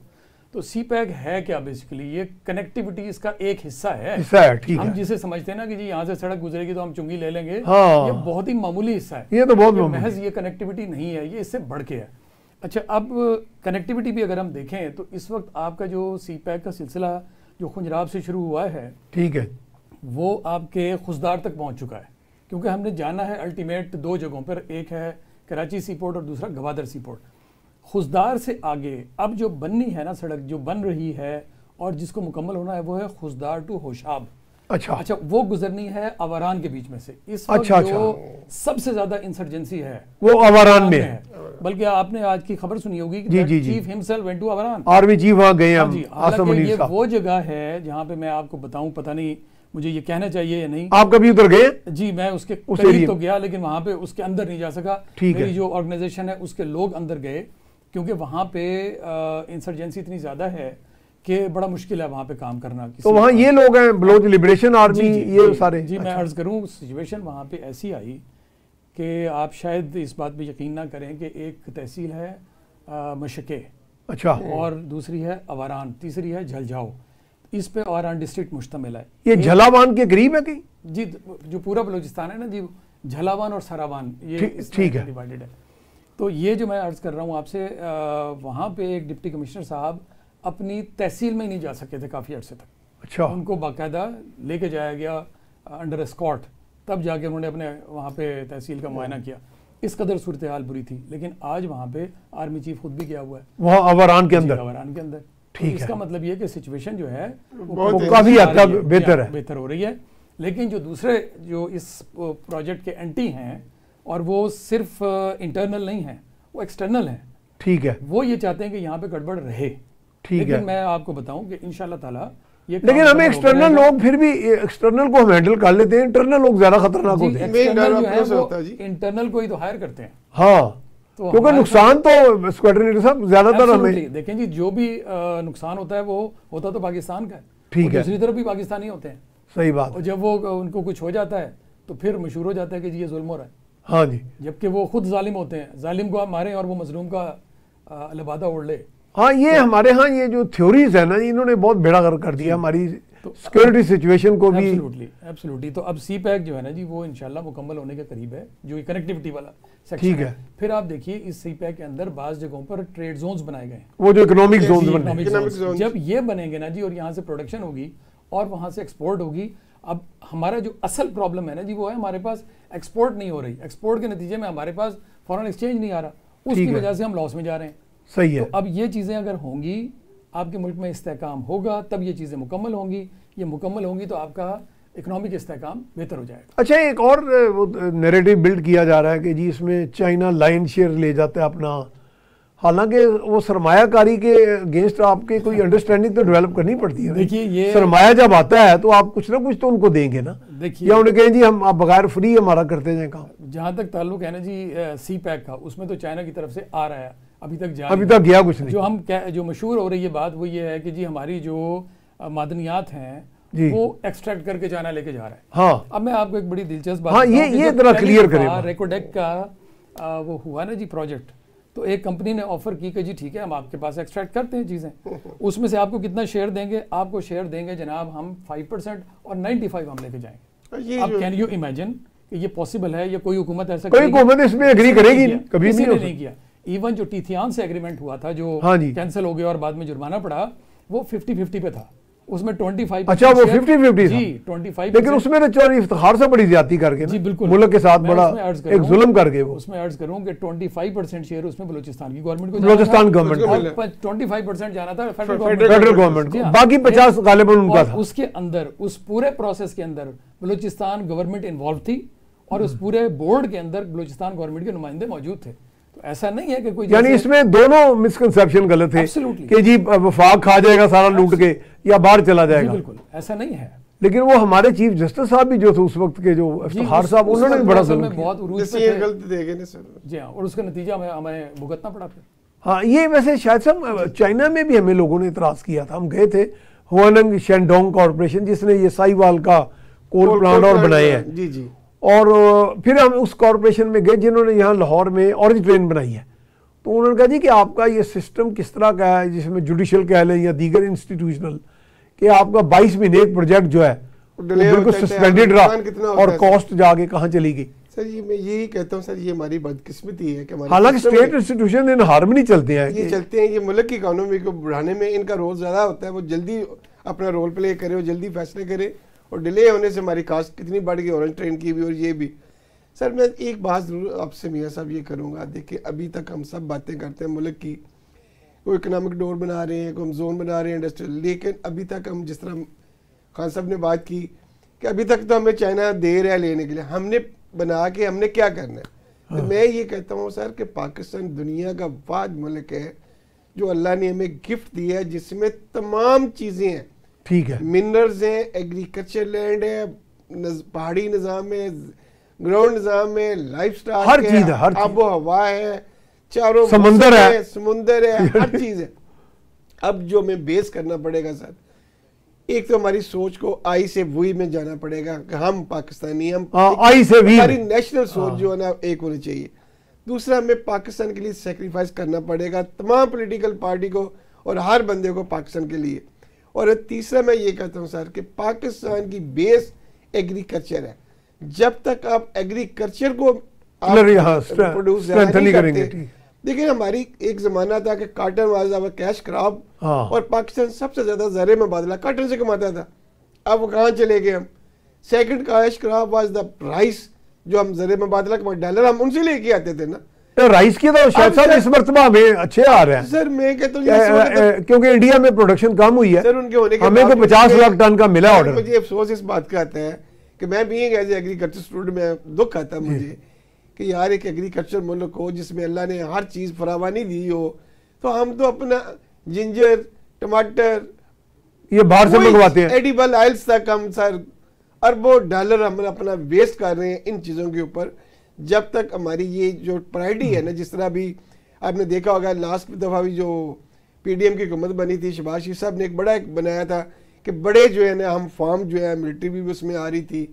तो CPEC है क्या? बेसिकली ये कनेक्टिविटी इसका एक हिस्सा है। ठीक हम है, जिसे समझते हैं ना कि जी यहाँ से सड़क गुजरेगी तो हम चुंगी ले लेंगे, हाँ, ये बहुत ही मामूली हिस्सा है, ये तो बहुत महज ये कनेक्टिविटी नहीं है, ये इससे बढ़ के है। अच्छा, अब कनेक्टिविटी भी अगर हम देखें तो इस वक्त आपका जो CPEC का सिलसिला जो खुंजराब से शुरू हुआ है, ठीक है, वो आपके खुशदार तक पहुंच चुका है, क्योंकि हमने जाना है अल्टीमेट 2 जगहों पर, एक है कराची सी पोर्ट और दूसरा गवादर सी पोर्ट। खुशदार से आगे अब जो बननी है ना सड़क, जो बन रही है और जिसको मुकम्मल होना है, वो है खुशदार टू होशाब। अच्छा, वो गुजरनी है अवारान के बीच में से। इस वक्त जो सबसे ज्यादा इंसर्जेंसी है वो अवारान में है। बल्कि आपने आज की खबर सुनी होगी कि chief himself went to Awaran, army chief वहां गए हैं। ये वो जगह है जहां पे मैं आपको बताऊं, पता नहीं मुझे ये कहना चाहिए या नहीं, आप कभी उधर गए? जी, मैं उसके करीब तो गया, लेकिन वहां पे उसके अंदर नहीं जा सका। मेरी जो ऑर्गेनाइजेशन है उसके लोग अंदर गए, क्योंकि वहां पे इंसर्जेंसी इतनी ज्यादा है कि बड़ा मुश्किल है वहाँ पे काम करना। तो वहाँ ये लोग हैं बलोच लिबरेशन आर्मी, ये सारे। जी, मैं अर्ज़ करूँ, सिचुएशन वहाँ पे ऐसी आई कि आप शायद इस बात पे यकीन ना करें कि एक तहसील है मशके, अच्छा, और दूसरी है अवारान, तीसरी है झलझाओ, इस पे अवारान डिस्ट्रिक्ट मुश्तमिल है। ये झलावान के करीब है कहीं? जी, जो पूरा बलूचिस्तान है ना जी, झलावान और सरावान, ये ठीक है, डिवाइडेड है। तो ये जो मैं अर्ज़ कर रहा हूँ आपसे, वहाँ पे एक डिप्टी कमिश्नर साहब अपनी तहसील में ही नहीं जा सके थे काफ़ी अर्से तक। अच्छा। उनको बाकायदा लेके जाया गया अंडर एस्कॉर्ट, तब जाके उन्होंने अपने वहाँ पे तहसील का मुआयना किया। इस कदर सूरत हाल बुरी थी, लेकिन आज वहाँ पे आर्मी चीफ खुद भी गया हुआ है वहाँ अवारान के अंदर। अवारान के अंदर। ठीक है। इसका मतलब ये कि सिचुएशन जो है वो काफ़ी हद तक बेहतर हो रही है। लेकिन जो दूसरे जो इस प्रोजेक्ट के एंटी हैं, और वो सिर्फ इंटरनल नहीं है, वो एक्सटर्नल हैं। ठीक है। वो ये चाहते हैं कि यहाँ पे गड़बड़ रहे। ठीक है। लेकिन मैं आपको बताऊं कि इंशाल्लाह ताला ये, लेकिन हमें एक्सटर्नल लोग फिर भी एक्सटर्नल को हम हैंडल कर लेते हैं, इंटरनल लोग ज्यादा खतरनाक होते हैं। एक्सटर्नल जो है वो इंटरनल को ही तो हायर करते हैं। हाँ, तो क्योंकि नुकसान तो स्क्वाड्रन साहब ज्यादातर हमें, देखें जी, जो भी नुकसान होता है वो होता तो पाकिस्तान का है। ठीक है। दूसरी तरफ भी पाकिस्तानी होते हैं। सही बात। और जब वो उनको कुछ हो जाता है तो फिर मशहूर हो जाता है कि जी ये जुल्म हो रहा है। हाँ जी। जबकि वो खुद जालिम होते हैं, जालिम को आप मारें और वो मजलूम का लबादा ओढ़ ले। हाँ, ये हमारे यहाँ ये जो थ्योरीज है ना, इन्होंने बहुत बेड़ा गर्क कर दिया हमारी सिक्योरिटी सिचुएशन को भी। एब्सोल्युटली। तो अब सी पैक जो है ना जी, वो इंशाल्लाह मुकम्मल होने के करीब है, जो ये कनेक्टिविटी वाला सेक्शन ठीक है। फिर आप देखिए इस सी पैक के अंदर बाज़ जगहों पर ट्रेड जोन्स बनाए गए, वो जो इकोनॉमिक जोन्स बने। जब ये बनेंगे ना जी, और यहाँ से प्रोडक्शन होगी और वहाँ से एक्सपोर्ट होगी। अब हमारा जो असल प्रॉब्लम है ना जी, वो है हमारे पास एक्सपोर्ट नहीं हो रही। एक्सपोर्ट के नतीजे में हमारे पास फॉरेन एक्सचेंज नहीं आ रहा, उसकी वजह से हम लॉस में जा रहे हैं। सही है। तो अब ये चीज़ें अगर होंगी, आपके मुल्क में इस्तेहकाम होगा, तब ये चीज़ें मुकम्मल होंगी। ये मुकम्मल होंगी तो आपका इकोनॉमिक इस्तेहकाम बेहतर हो जाएगा। अच्छा, एक और नैरेटिव बिल्ड किया जा रहा है कि जी इसमें चाइना लाइन शेयर ले जाता है अपना, हालांकि वो सरमायाकारी के अगेंस्ट आपके कोई अंडरस्टैंडिंग तो डेवलप करनी पड़ती है। देखिए, ये सरमाया जब आता है तो आप कुछ ना कुछ तो उनको देंगे ना। देखिए, या उन्हें कहें जी हम आप बगैर फ्री हमारा करते जाए काम। जहाँ तक ताल्लुक है ना जी सी पैक का, उसमें तो चाइना की तरफ से आ रहा है, अभी तक गया कुछ नहीं। जो मशहूर हो रही है बात, वो ये है कि जी हमारी जो मादनियात हैं वो एक्सट्रैक्ट करके चाइना लेके जा रहा है। हाँ। अब मैं आपको एक बड़ी दिलचस्प बात, हाँ, ये जरा क्लियर करें। रेकोडेक का वो हुआ ना जी प्रोजेक्ट, तो एक कंपनी ने ऑफर की कि जी ठीक है, हम आपके पास एक्सट्रैक्ट करते हैं चीज़ें, उसमें से आपको कितना शेयर देंगे? आपको शेयर देंगे जनाब हम 5% और 95 हम लेके जाएंगे। अब कैन यू इमेजिन कि ये पॉसिबल है? या कोई हुकूमत ऐसा, कोई हुकूमत इसमें एग्री करेगी? कभी भी नहीं किया। इवन जो टीथियान से एग्रीमेंट हुआ था, जो कैंसिल हो गया और बाद में जुर्माना पड़ा, वो 50-50 पे था। उसमें 25। अच्छा, वो 50-50 जी 25। लेकिन उसमें ना चोरी इफ्तिखार से बड़ी ज्यादती करके जी बिल्कुल मुल्क के साथ बड़ा एक जुल्म करके, वो उसमें अर्ज करूं कि 25% शेयर उसमें बलूचिस्तान की गवर्नमेंट को, बलूचिस्तान गवर्नमेंट 25% जाना था फेडरल गवर्नमेंट को, बाकी 50 गालिबन उनका था। उसके अंदर, उस पूरे प्रोसेस के अंदर बलूचिस्तान गवर्नमेंट इन्वॉल्व थी, और उस पूरे बोर्ड के अंदर बलूचिस्तान गवर्नमेंट के नुमाइंदे मौजूद थे। तो ऐसा नहीं है कि कोई, यानी इसमें दोनों मिसकंसेप्शन गलत है कि जी वफाक खा जाएगा सारा लूट के या बाहर चला जाएगा। बिल्कुल ऐसा नहीं है। लेकिन वो हमारे चीफ जस्टिस साहब भी जो थे उस वक्त के, जो इफ्तिखार साहब, उन्होंने भी बड़ा जुल्म किया। बहुत उरूज पे थे। गलती देंगे ना सर। जी हाँ, और उसका नतीजा हमें भुगतना पड़ा फिर। हाँ, ये वैसे शायद सब चाइना में भी हमें लोगों ने इतराज किया था। हम गए थे हुआनंग शेंडोंग कॉर्पोरेशन, जिसने ये साहिवाल का कोल प्लांट और बनाए हैं। जी जी। और फिर हम उस कॉर्पोरेशन में गए जिन्होंने यहाँ लाहौर में ऑरेंज ट्रेन बनाई है। तो उन्होंने कहा जी कि आपका ये सिस्टम किस तरह का है, जिसमें जुडिशल कह लें या दीगर इंस्टीट्यूशनल, कि आपका 22 महीने एक प्रोजेक्ट जो है बिल्कुल सस्पेंडेड रहा और कॉस्ट जाके कहाँ चली गई। सर ये मैं यही कहता हूँ सर, ये हमारी बदकिस्मती है कि हालांकि स्टेट इंस्टीट्यूशन इन हार्मनी चलते हैं, ये चलते हैं, ये मुल्क की इकोनॉमी को बढ़ाने में इनका रोल ज़्यादा होता है। वो जल्दी अपना रोल प्ले करे, वो जल्दी फैसले करे, और डिले होने से हमारी कास्ट कितनी बढ़ गई ऑरेंज ट्रेन की भी और ये भी। सर मैं एक बात ज़रूर आपसे मियाँ साहब ये करूँगा, देखिए अभी तक हम सब बातें करते हैं मुल्क की, कोई इकोनॉमिक डोर बना रहे हैं, कोई हम जोन बना रहे हैं इंडस्ट्रियल, लेकिन अभी तक हम, जिस तरह खान साहब ने बात की कि अभी तक तो हमें चाइना दे रहा है लेने के लिए, हमने बना के हमने क्या करना है। तो मैं ये कहता हूँ सर कि पाकिस्तान दुनिया का वाद मुल्क है जो अल्लाह ने हमें गिफ्ट दिया है, जिसमें तमाम चीज़ें हैं। ठीक है, मिनरल्स हैं, एग्रीकल्चर लैंड है, पहाड़ी निज़ाम है, ग्राउंड निज़ाम में, लाइफ स्टाइल, हर चीज है, हर आबो हवा है, चारों समुंदर है, समुंदर है, हर चीज है। अब जो हमें बेस करना पड़ेगा सर, एक तो हमारी सोच को आई से वी में जाना पड़ेगा कि हम पाकिस्तानी, हम आई से वी, हमारी नेशनल सोच जो है ना एक होनी चाहिए। दूसरा, हमें पाकिस्तान के लिए सेक्रीफाइस करना पड़ेगा, तमाम पॉलिटिकल पार्टी को और हर बंदे को पाकिस्तान के लिए। और तीसरा मैं ये कहता हूँ सर कि पाकिस्तान की बेस एग्रीकल्चर है। जब तक आप एग्रीकल्चर को प्रोड्यूस नहीं करते। देखिए हमारी एक जमाना था कि काटन वाज अब कैश क्रॉप, और पाकिस्तान सबसे ज्यादा ज़रे मुबादला काटन से कमाता था। अब वो कहाँ चले गए हम? Second cash crop was the rice, जो हम ज़रे मुबादला के डॉलर हम उनसे लेके आते थे ना। तो राइस की तो शायद साहब इस मरतबा हमें अच्छे आ रहे हैं सर। मैं कहता हूँ क्योंकि इंडिया में प्रोडक्शन कम हुई है सर, उनके होने के हमें तो 50 लाख टन का मिला ऑर्डर। मुझे अफसोस इस बात का आता है कि मैं भी एज एग्रीकल्चर स्टूडेंट में दुख आता है मुझे कि यार एक एग्रीकल्चर मुल्क हो जिसमें अल्लाह ने हर चीज़ फरावानी दी हो, तो हम तो अपना जिंजर, टमाटर ये बाहर से मंगवाते हैं, एडिबल ऑयल्स तक हम सर अरबों डॉलर हम अपना वेस्ट कर रहे हैं इन चीज़ों के ऊपर। जब तक हमारी ये जो प्रायोरिटी है ना, जिस तरह भी आपने देखा होगा लास्ट दफ़ा भी जो पीडीएम की हुकूमत बनी थी, शहबाज शरीफ साहब ने एक बड़ा एक बनाया था कि बड़े जो है ना हम फार्म जो है, मिलिट्री भी उसमें आ रही थी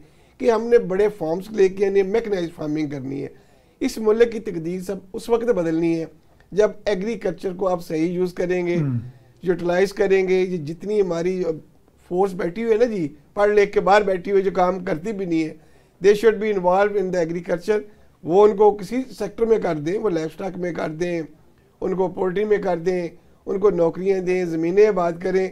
कि हमने बड़े फार्म्स लेके यानी मैकेनाइज्ड फार्मिंग करनी है। इस मुल्क की तकदीर सब उस वक्त बदलनी है जब एग्रीकल्चर को आप सही यूज़ करेंगे, यूटिलाइज करेंगे। ये जितनी हमारी फोर्स बैठी हुई है ना जी, पढ़ लिख के बाहर बैठी हुई जो काम करती भी नहीं है, they should be involve in the agriculture. वो उनको किसी सेक्टर में कर दें, वो लाइफ स्टॉक में कर दें, उनको पोल्ट्री में कर दें, उनको नौकरियां दें, ज़मीनें आबाद करें।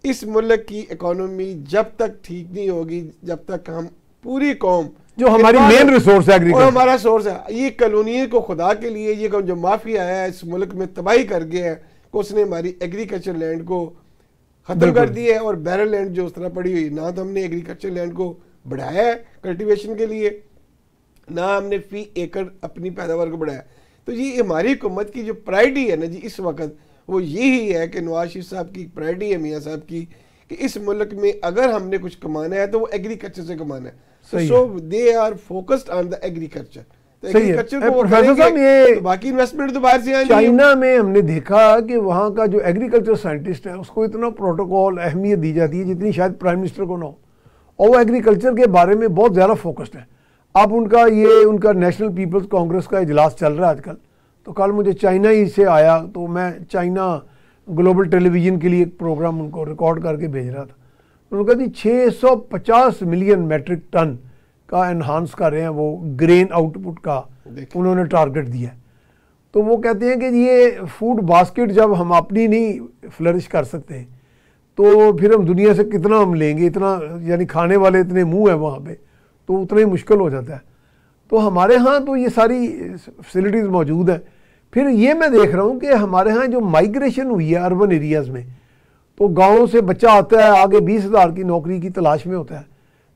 इस मुल्क की इकोनॉमी जब तक ठीक नहीं होगी, जब तक हम पूरी कौम जो हमारी मेन रिसोर्स है एग्रीकल्चर, हमारा सोर्स है, ये कॉलोनी को खुदा के लिए ये जो माफिया है इस मुल्क में तबाही कर गया है कि उसने हमारी एग्रीकल्चर लैंड को खत्म कर दी है और बैरल लैंड जो उस तरह पड़ी हुई। ना तो हमने एग्रीकल्चर लैंड को बढ़ाया है कल्टीवेशन के लिए, ना हमने फी एकड़ अपनी पैदावार को बढ़ाया। तो ये हमारी हुकूमत की जो प्रायोरिटी है ना जी इस वक्त, वो यही है कि नवाज शरीफ साहब की प्रायोरिटी है, मियाँ साहब की, कि इस मुल्क में अगर हमने कुछ कमाना है तो वो एग्रीकल्चर से कमाना है। So they are focused on the agriculture. Agriculture को प्रोफेसर साहब ये तो बाकी इन्वेस्टमेंट तो बाहर से आएंगे। चाइना में हमने देखा कि वहाँ का जो एग्रीकल्चर साइंटिस्ट है उसको इतना प्रोटोकॉल अहमियत दी जाती है जितनी शायद प्राइम मिनिस्टर को ना हो, और वो एग्रीकल्चर के बारे में बहुत ज़्यादा फोकस्ड है। अब उनका नेशनल पीपल्स कांग्रेस का इजलास चल रहा है आजकल, तो कल मुझे चाइना ही से आया, तो मैं चाइना ग्लोबल टेलीविज़न के लिए एक प्रोग्राम उनको रिकॉर्ड करके भेज रहा था। उन्होंने कहा जी 650 मिलियन मैट्रिक टन का एनहांस कर रहे हैं वो ग्रेन आउटपुट का उन्होंने टारगेट दिया है। तो वो कहते हैं कि ये फूड बास्केट जब हम अपनी नहीं फ्लरिश कर सकते तो फिर हम दुनिया से कितना हम लेंगे, इतना यानी खाने वाले इतने मुंह है वहाँ पे, तो उतना ही मुश्किल हो जाता है। तो हमारे यहाँ तो ये सारी फैसिलिटीज़ मौजूद हैं। फिर ये मैं देख रहा हूँ कि हमारे यहाँ जो माइग्रेशन हुई है अर्बन एरियाज़ में, तो गाँव से बच्चा आता है आगे 20,000 की नौकरी की तलाश में होता है,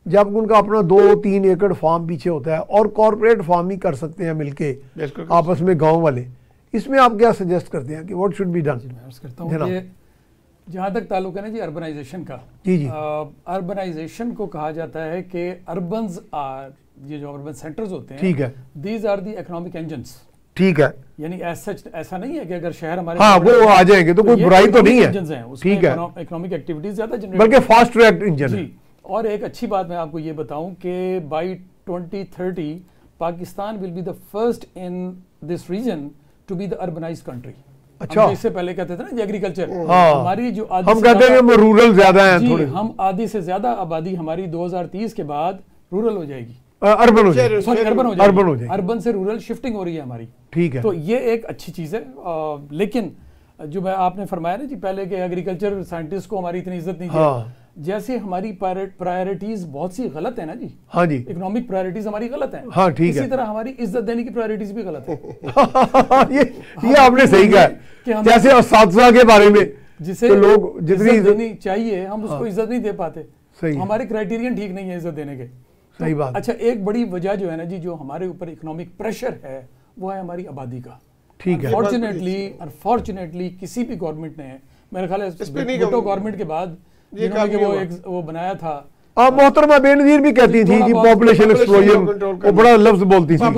जब उनका अपना 2-3 एकड़ फार्म पीछे होता है, और कॉरपोरेट फार्म ही कर सकते हैं मिलके आपस में गाँव वाले। इसमें आप क्या सजेस्ट करते हैं कि व्हाट शुड बी डन? मैं अर्ज करता हूँ कि जहाँ तक ताल्लुक है ना जी अर्बनाइजेशन का, जी अर्बनाइजेशन को कहा जाता है कि अर्बन्स आर, ये जो अर्बन सेंटर्स होते हैं, ठीक है, these are the economic engines, ठीक है, यानी ऐसा नहीं है कि अगर शहर हमारे वो आ जाएंगे तो कोई बुराई तो नहीं है, ठीक है, इकोनॉमिक एक्टिविटीज ज्यादा जनरेट, बल्कि फास्ट ट्रैक इंजन है। और एक अच्छी बात मैं आपको ये बताऊं कि by 2030 Pakistan will be the first in this region to be the urbanised country. अच्छा, इससे पहले कहते थे ना एग्रीकल्चर, हमारी जो हम कहते हैं कि रूरल ज्यादा है थोड़े, हम आधी से ज्यादा आबादी हमारी 2030 के बाद रूरल हो जाएगी, अर्बन हो जाएगी, अर्बन से रूरल शिफ्टिंग हो रही है हमारी, ठीक है। तो ये एक अच्छी चीज है। लेकिन जो मैं आपने फरमाया ना जी पहले के एग्रीकल्चर साइंटिस्ट को हमारी इतनी इज्जत नहीं दी, जैसे हमारी प्रायोरिटीज बहुत सी गलत है ना जी, हाँ जी, इकोनॉमिक प्रायोरिटीज हमारी गलत है, हाँ ठीक है, इसी तरह हमारी इज्जत देने की प्रायोरिटीज भी गलत है। ये आपने सही कहा, जैसे असातिज़ा के बारे में जिसे तो लोग जितनी इज्जत देनी चाहिए हम उसको इज्जत नहीं दे पाते, सही, हमारे क्राइटेरियन ठीक नहीं है इज्जत देने के, सही बात। अच्छा, एक बड़ी वजह जो है ना जी जो हमारे ऊपर इकोनॉमिक प्रेशर है वो है हमारी आबादी का, ठीक है। अनफॉर्चुनेटली किसी भी गवर्नमेंट ने, मेरे ख्याल है भुट्टो गवर्नमेंट के बाद जिन्होंने वो बनाया था, मोहतरमा बेनज़ीर भी कहती थी जी पॉपुलेशन एक्सप्लोजन, वो बड़ा लफ्ज बोलती थी।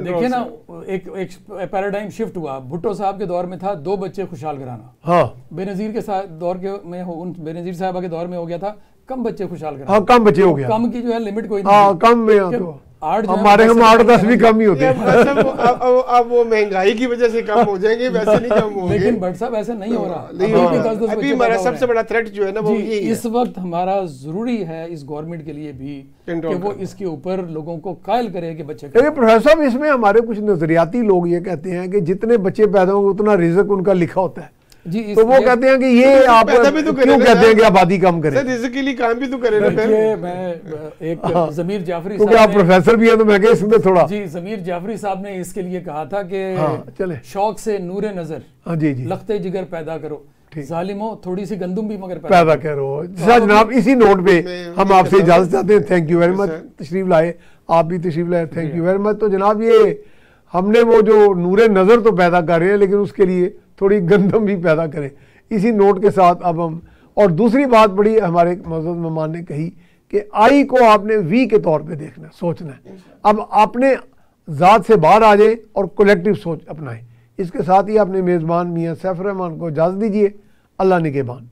देखिए ना एक पैराडाइम शिफ्ट हुआ, भुट्टो साहब के दौर में था 2 बच्चे खुशहाल कराना, हाँ, बेनज़ीर के दौर के में बेनज़ीर साहब के दौर में हो गया था कम बच्चे खुशहाल कराना, हाँ, कम बच्चे हो गया, कम की जो है लिमिट कोई नहीं, हाँ, कम में तो 8 हमारे हम 8-10 भी कम ही होते हैं। अब वो महंगाई की वजह से कम हो जाएंगे, वैसे नहीं कम होंगे। लेकिन भट्ट साहब ऐसा नहीं हो रहा। अभी हमारा सबसे बड़ा थ्रेट जो है ना वो यही है। इस वक्त हमारा जरूरी है इस गवर्नमेंट के लिए भी कि वो इसके ऊपर लोगों को कायल करे कि बच्चे। प्रोफेसर साहब, इसमें हमारे कुछ नजरियाती लोग ये कहते हैं कि जितने बच्चे पैदा होंगे उतना रिज़्क उनका लिखा होता है जी। तो वो कहते हैं कि ये आप क्यों कहते हैं कि आबादी कम करें? सर रिज़्क के लिए काम भी तो करें ना। मैं एक ज़मीर जाफरी क्योंकि आप प्रोफेसर भी हैं तो मैं कह इसमें थोड़ा जी, ज़मीर जाफरी साहब ने इसके लिए कहा था कि चले शौक से नूरे नजर जी जी लखते जिगर पैदा करो, जालिमो थोड़ी सी गंदुम भी मगर पैदा करो। जनाब, इसी नोट पे हम आपसे इजाजत चाहते हैं। थैंक यू वेरी मच, तशरीफ लाए, आप भी तशरीफ लाए, थैंक यू वेरी मच। तो जनाब, ये हमने वो जो नूरे नज़र तो पैदा कर रहे हैं, लेकिन उसके लिए थोड़ी गंदम भी पैदा करें। इसी नोट के साथ अब हम, और दूसरी बात बड़ी हमारे मौजूद मेहमान ने कही कि आई को आपने वी के तौर पे देखना, सोचना है। अब आपने ज़ात से बाहर आ जाए और कलेक्टिव सोच अपनाएं। इसके साथ ही अपने मेज़बान मियाँ सैफ रहमान को इजाज़त दीजिए। अल्लाह निगहबान।